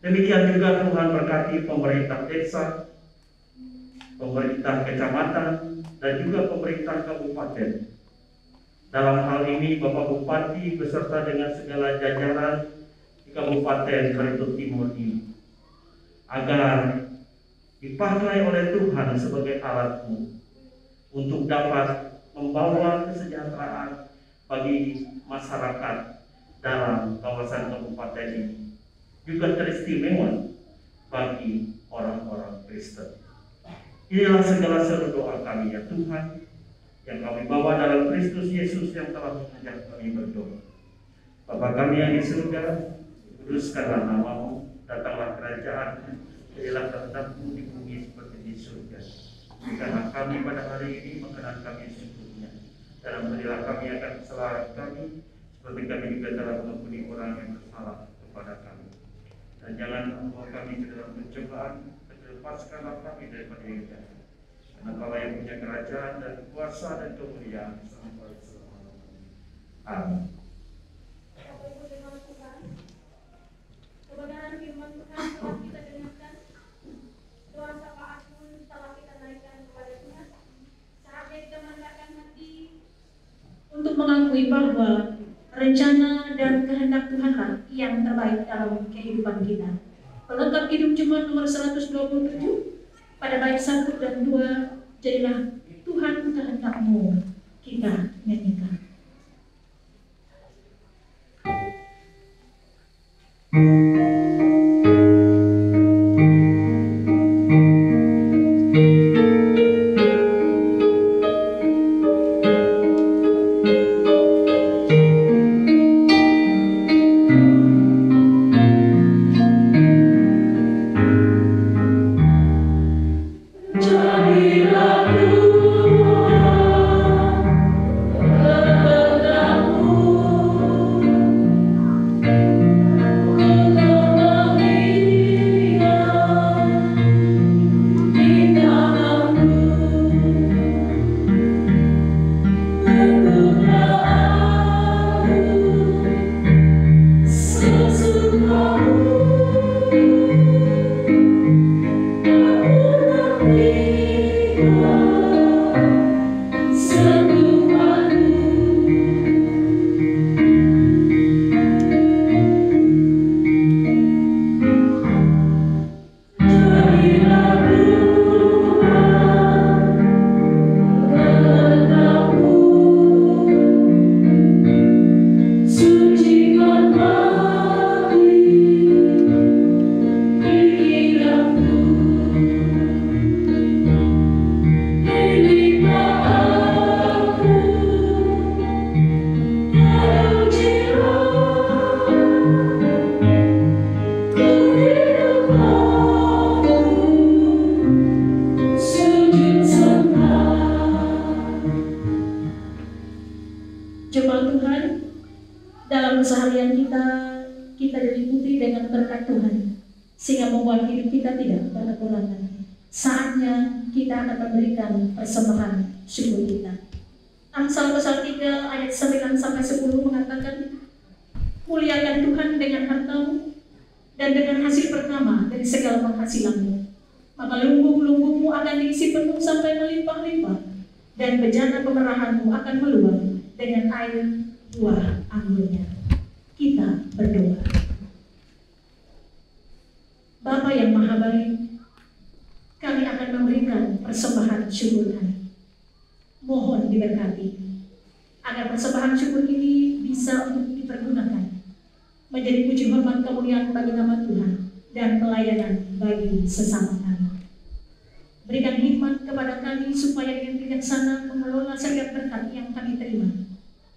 Demikian juga Tuhan berkati pemerintah desa, pemerintah kecamatan, dan juga pemerintah kabupaten. Dalam hal ini Bapak Bupati beserta dengan segala jajaran di Kabupaten Barito Timur ini, agar dipakai oleh Tuhan sebagai alatmu untuk dapat membawa kesejahteraan bagi masyarakat dalam kawasan kabupaten ini, juga teristimewa bagi orang-orang Kristen. Inilah segala seru doa kami ya Tuhan, yang kami bawa dalam Kristus Yesus yang telah mengajak kami berdoa. Bapa kami yang di surga, kuduskanlah namamu, datanglah kerajaan, jadilah kehendak-Mu di bumi seperti di surga. Berikanlah kami pada hari ini makanan kami secukupnya, dan ampunilah kami akan kesalahan kami, seperti kami juga telah mengampuni orang yang bersalah kepada kami. Dan jangan membawa kami ke dalam pencobaan, lepaskanlah kami daripada yang jahat. Karena Kaulah yang punya kerajaan dan kuasa dan kemuliaan sampai selama-lamanya. Amin. Kebenaran firman Tuhan telah kita dengarkan, doa syafaat pun telah kita naikkan kepada Tuhan. Saatnya kita merendahkan hati untuk mengakui bahwa rencana dan kehendak Tuhanlah yang terbaik dalam kehidupan kita. Pelengkap Hidup Jemaat nomor 127 pada bait 1 dan 2, jadilah Tuhan kehendak-Mu, kita nyanyikan. Persembahan syukur kita. Amsal pasal 3 ayat 9-10 mengatakan, muliakan Tuhan dengan hartamu dan dengan hasil pertama dari segala penghasilanmu. Maka lumbung-lumbungmu akan diisi penuh sampai melimpah-limpah, dan bejana pemerahanmu akan meluap dengan air buah anggurnya. Kita berdoa. Bapa yang Maha Baik, kami akan memberikan persembahan syukur kami. Mohon diberkati agar persembahan syukur ini bisa untuk dipergunakan menjadi puji hormat kemuliaan bagi nama Tuhan dan pelayanan bagi sesama kami. Berikan hikmat kepada kami supaya dengan bijaksana mengelola setiap berkat yang kami terima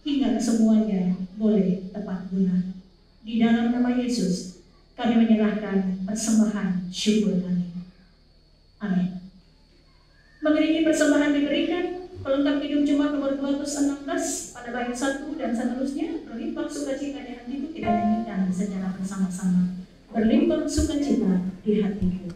hingga kesemuanya boleh tepat guna. Di dalam nama Yesus kami menyerahkan persembahan syukur kami. Amin. Mengiringi persembahan diberikan, pelengkap Hidup Jemaat nomor 216 pada bait 1 dan seterusnya, berlimpah sukacita di hatiku, kita nyanyikan secara bersama-sama. Berlimpah sukacita di hatiku.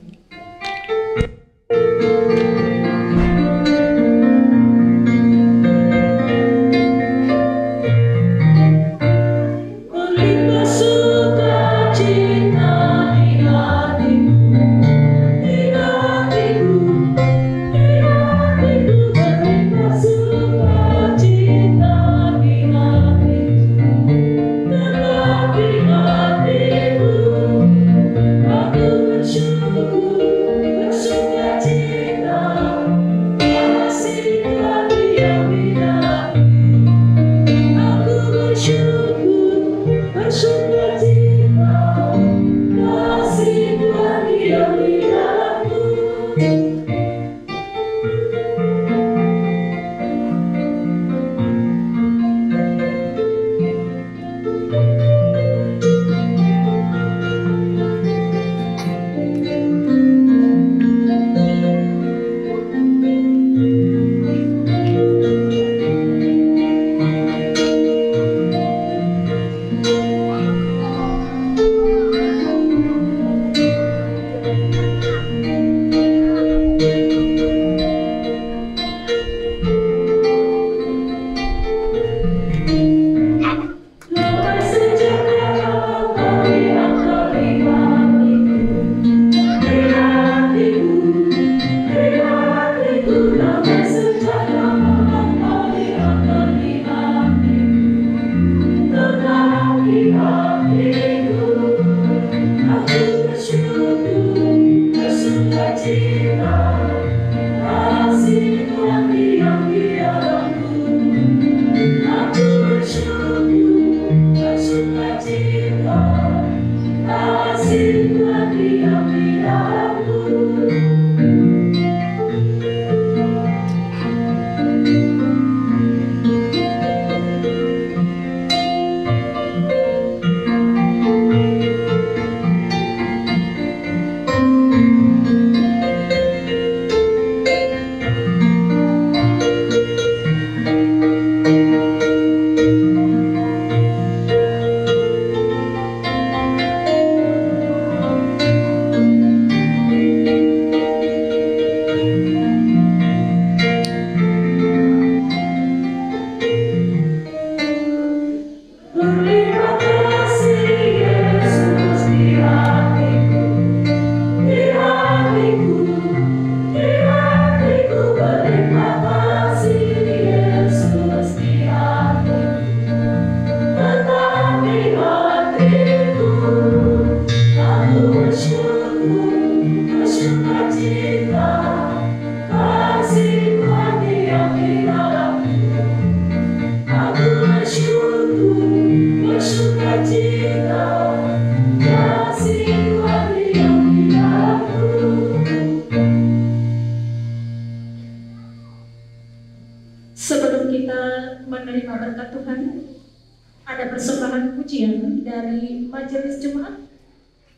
ada persembahan pujian dari majelis jemaat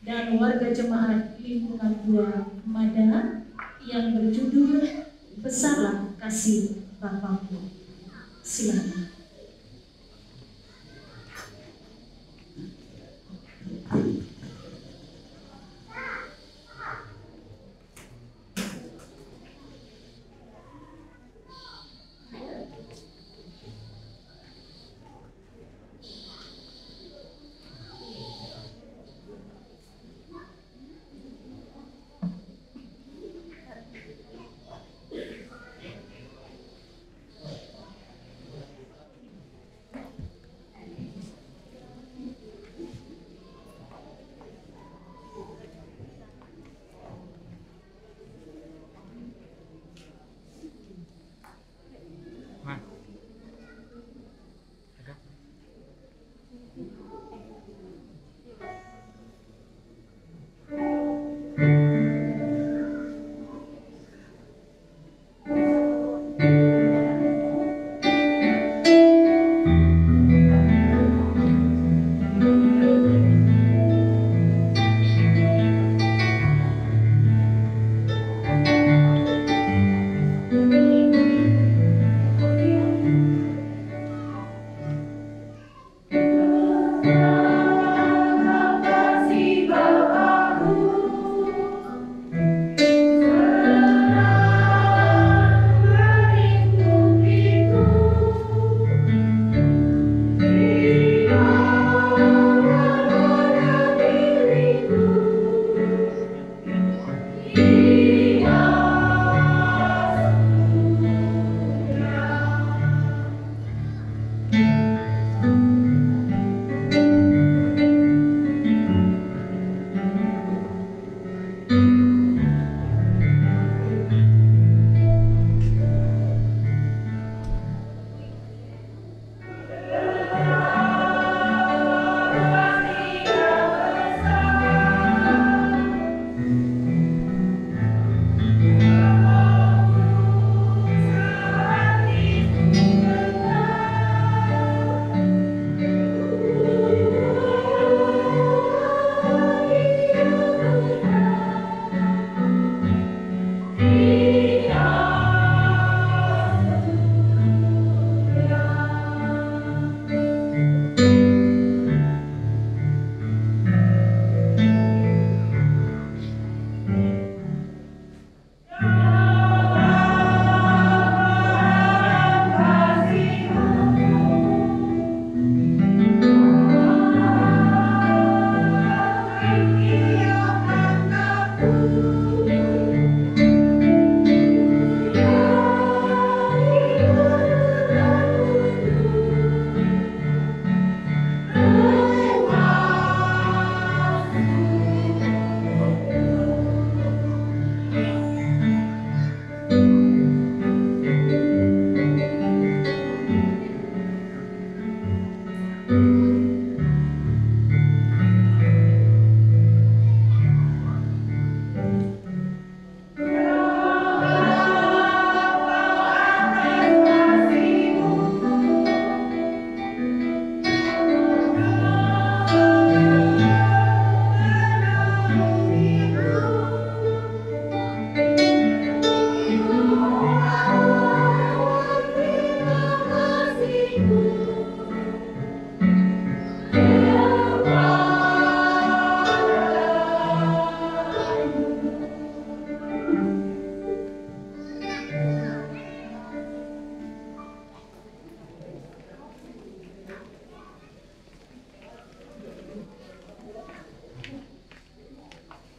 dan warga jemaat lingkungan 2 Mada yang berjudul Besarlah Kasih Bapakku. Silakan.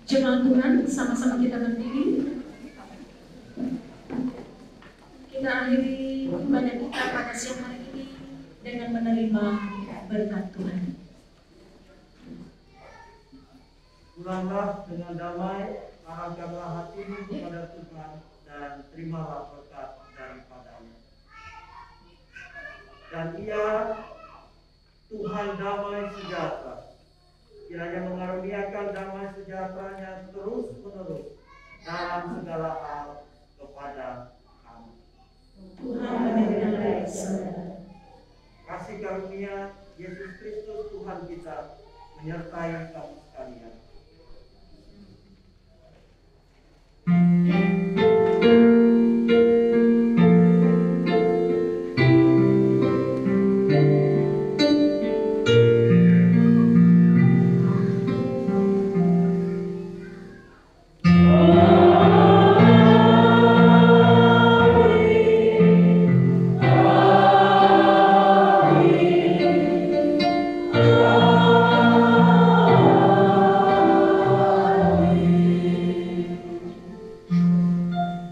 Jemaat Tuhan, sama-sama kita berdiri. Kita akhiri ibadah kita pada siang hari ini dengan menerima berkat Tuhan. Pulanglah dengan damai, arahkanlah hatimu kepada Tuhan dan terimalah berkat daripadanya. Dan Ia Tuhan damai sejahtera, kiranya mengaruniakan damai sejahteranya terus menerus dalam segala hal kepada kami. Tuhan mendengar saudara. Kasih karunia Yesus Kristus Tuhan kita menyertai kamu sekalian.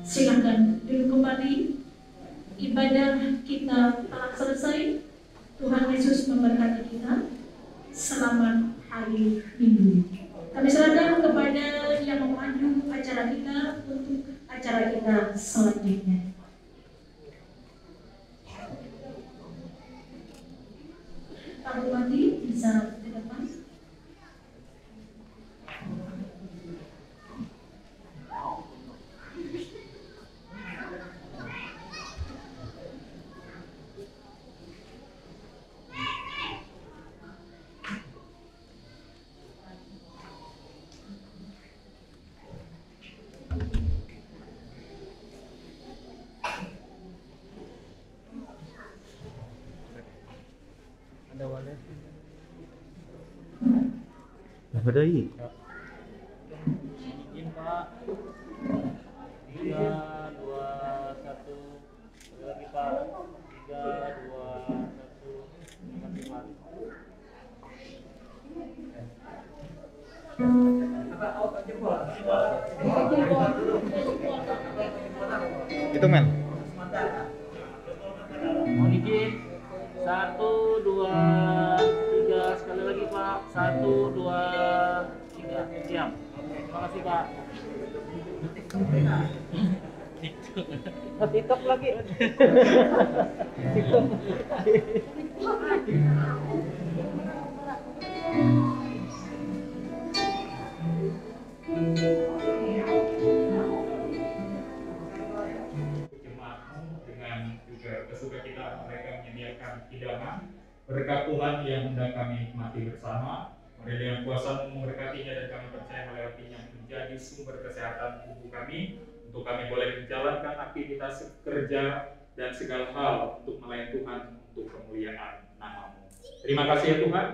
Silakan duduk kembali. Ibadah kita telah selesai. Tuhan Yesus memberkati kita. Selamat hari Minggu. Kami serahkan kepada yang memandu acara kita untuk acara kita selanjutnya. Pak Bupati bisa ke depan. Ada i. Izin Pak. 3, 2, 1. Sekali lagi Pak. 3, 2, 1. Terima kasih Pak. Itu Mel. Mohon izin. 1, 2, 3. Sekali lagi Pak. 1, 2, 3. Siap. Terima kasih Pak. TikTok lagi. TikTok. Dengan juga kesukacita mereka menyediakan hidangan berkat Tuhan yang hendak kami nikmati bersama. Mari dengan kuasa memberkatinya dan kami percaya melewatinya menjadi sumber kesehatan tubuh kami untuk kami boleh menjalankan aktivitas kerja dan segala hal untuk melayani Tuhan untuk kemuliaan nama-Mu. Terima kasih ya Tuhan.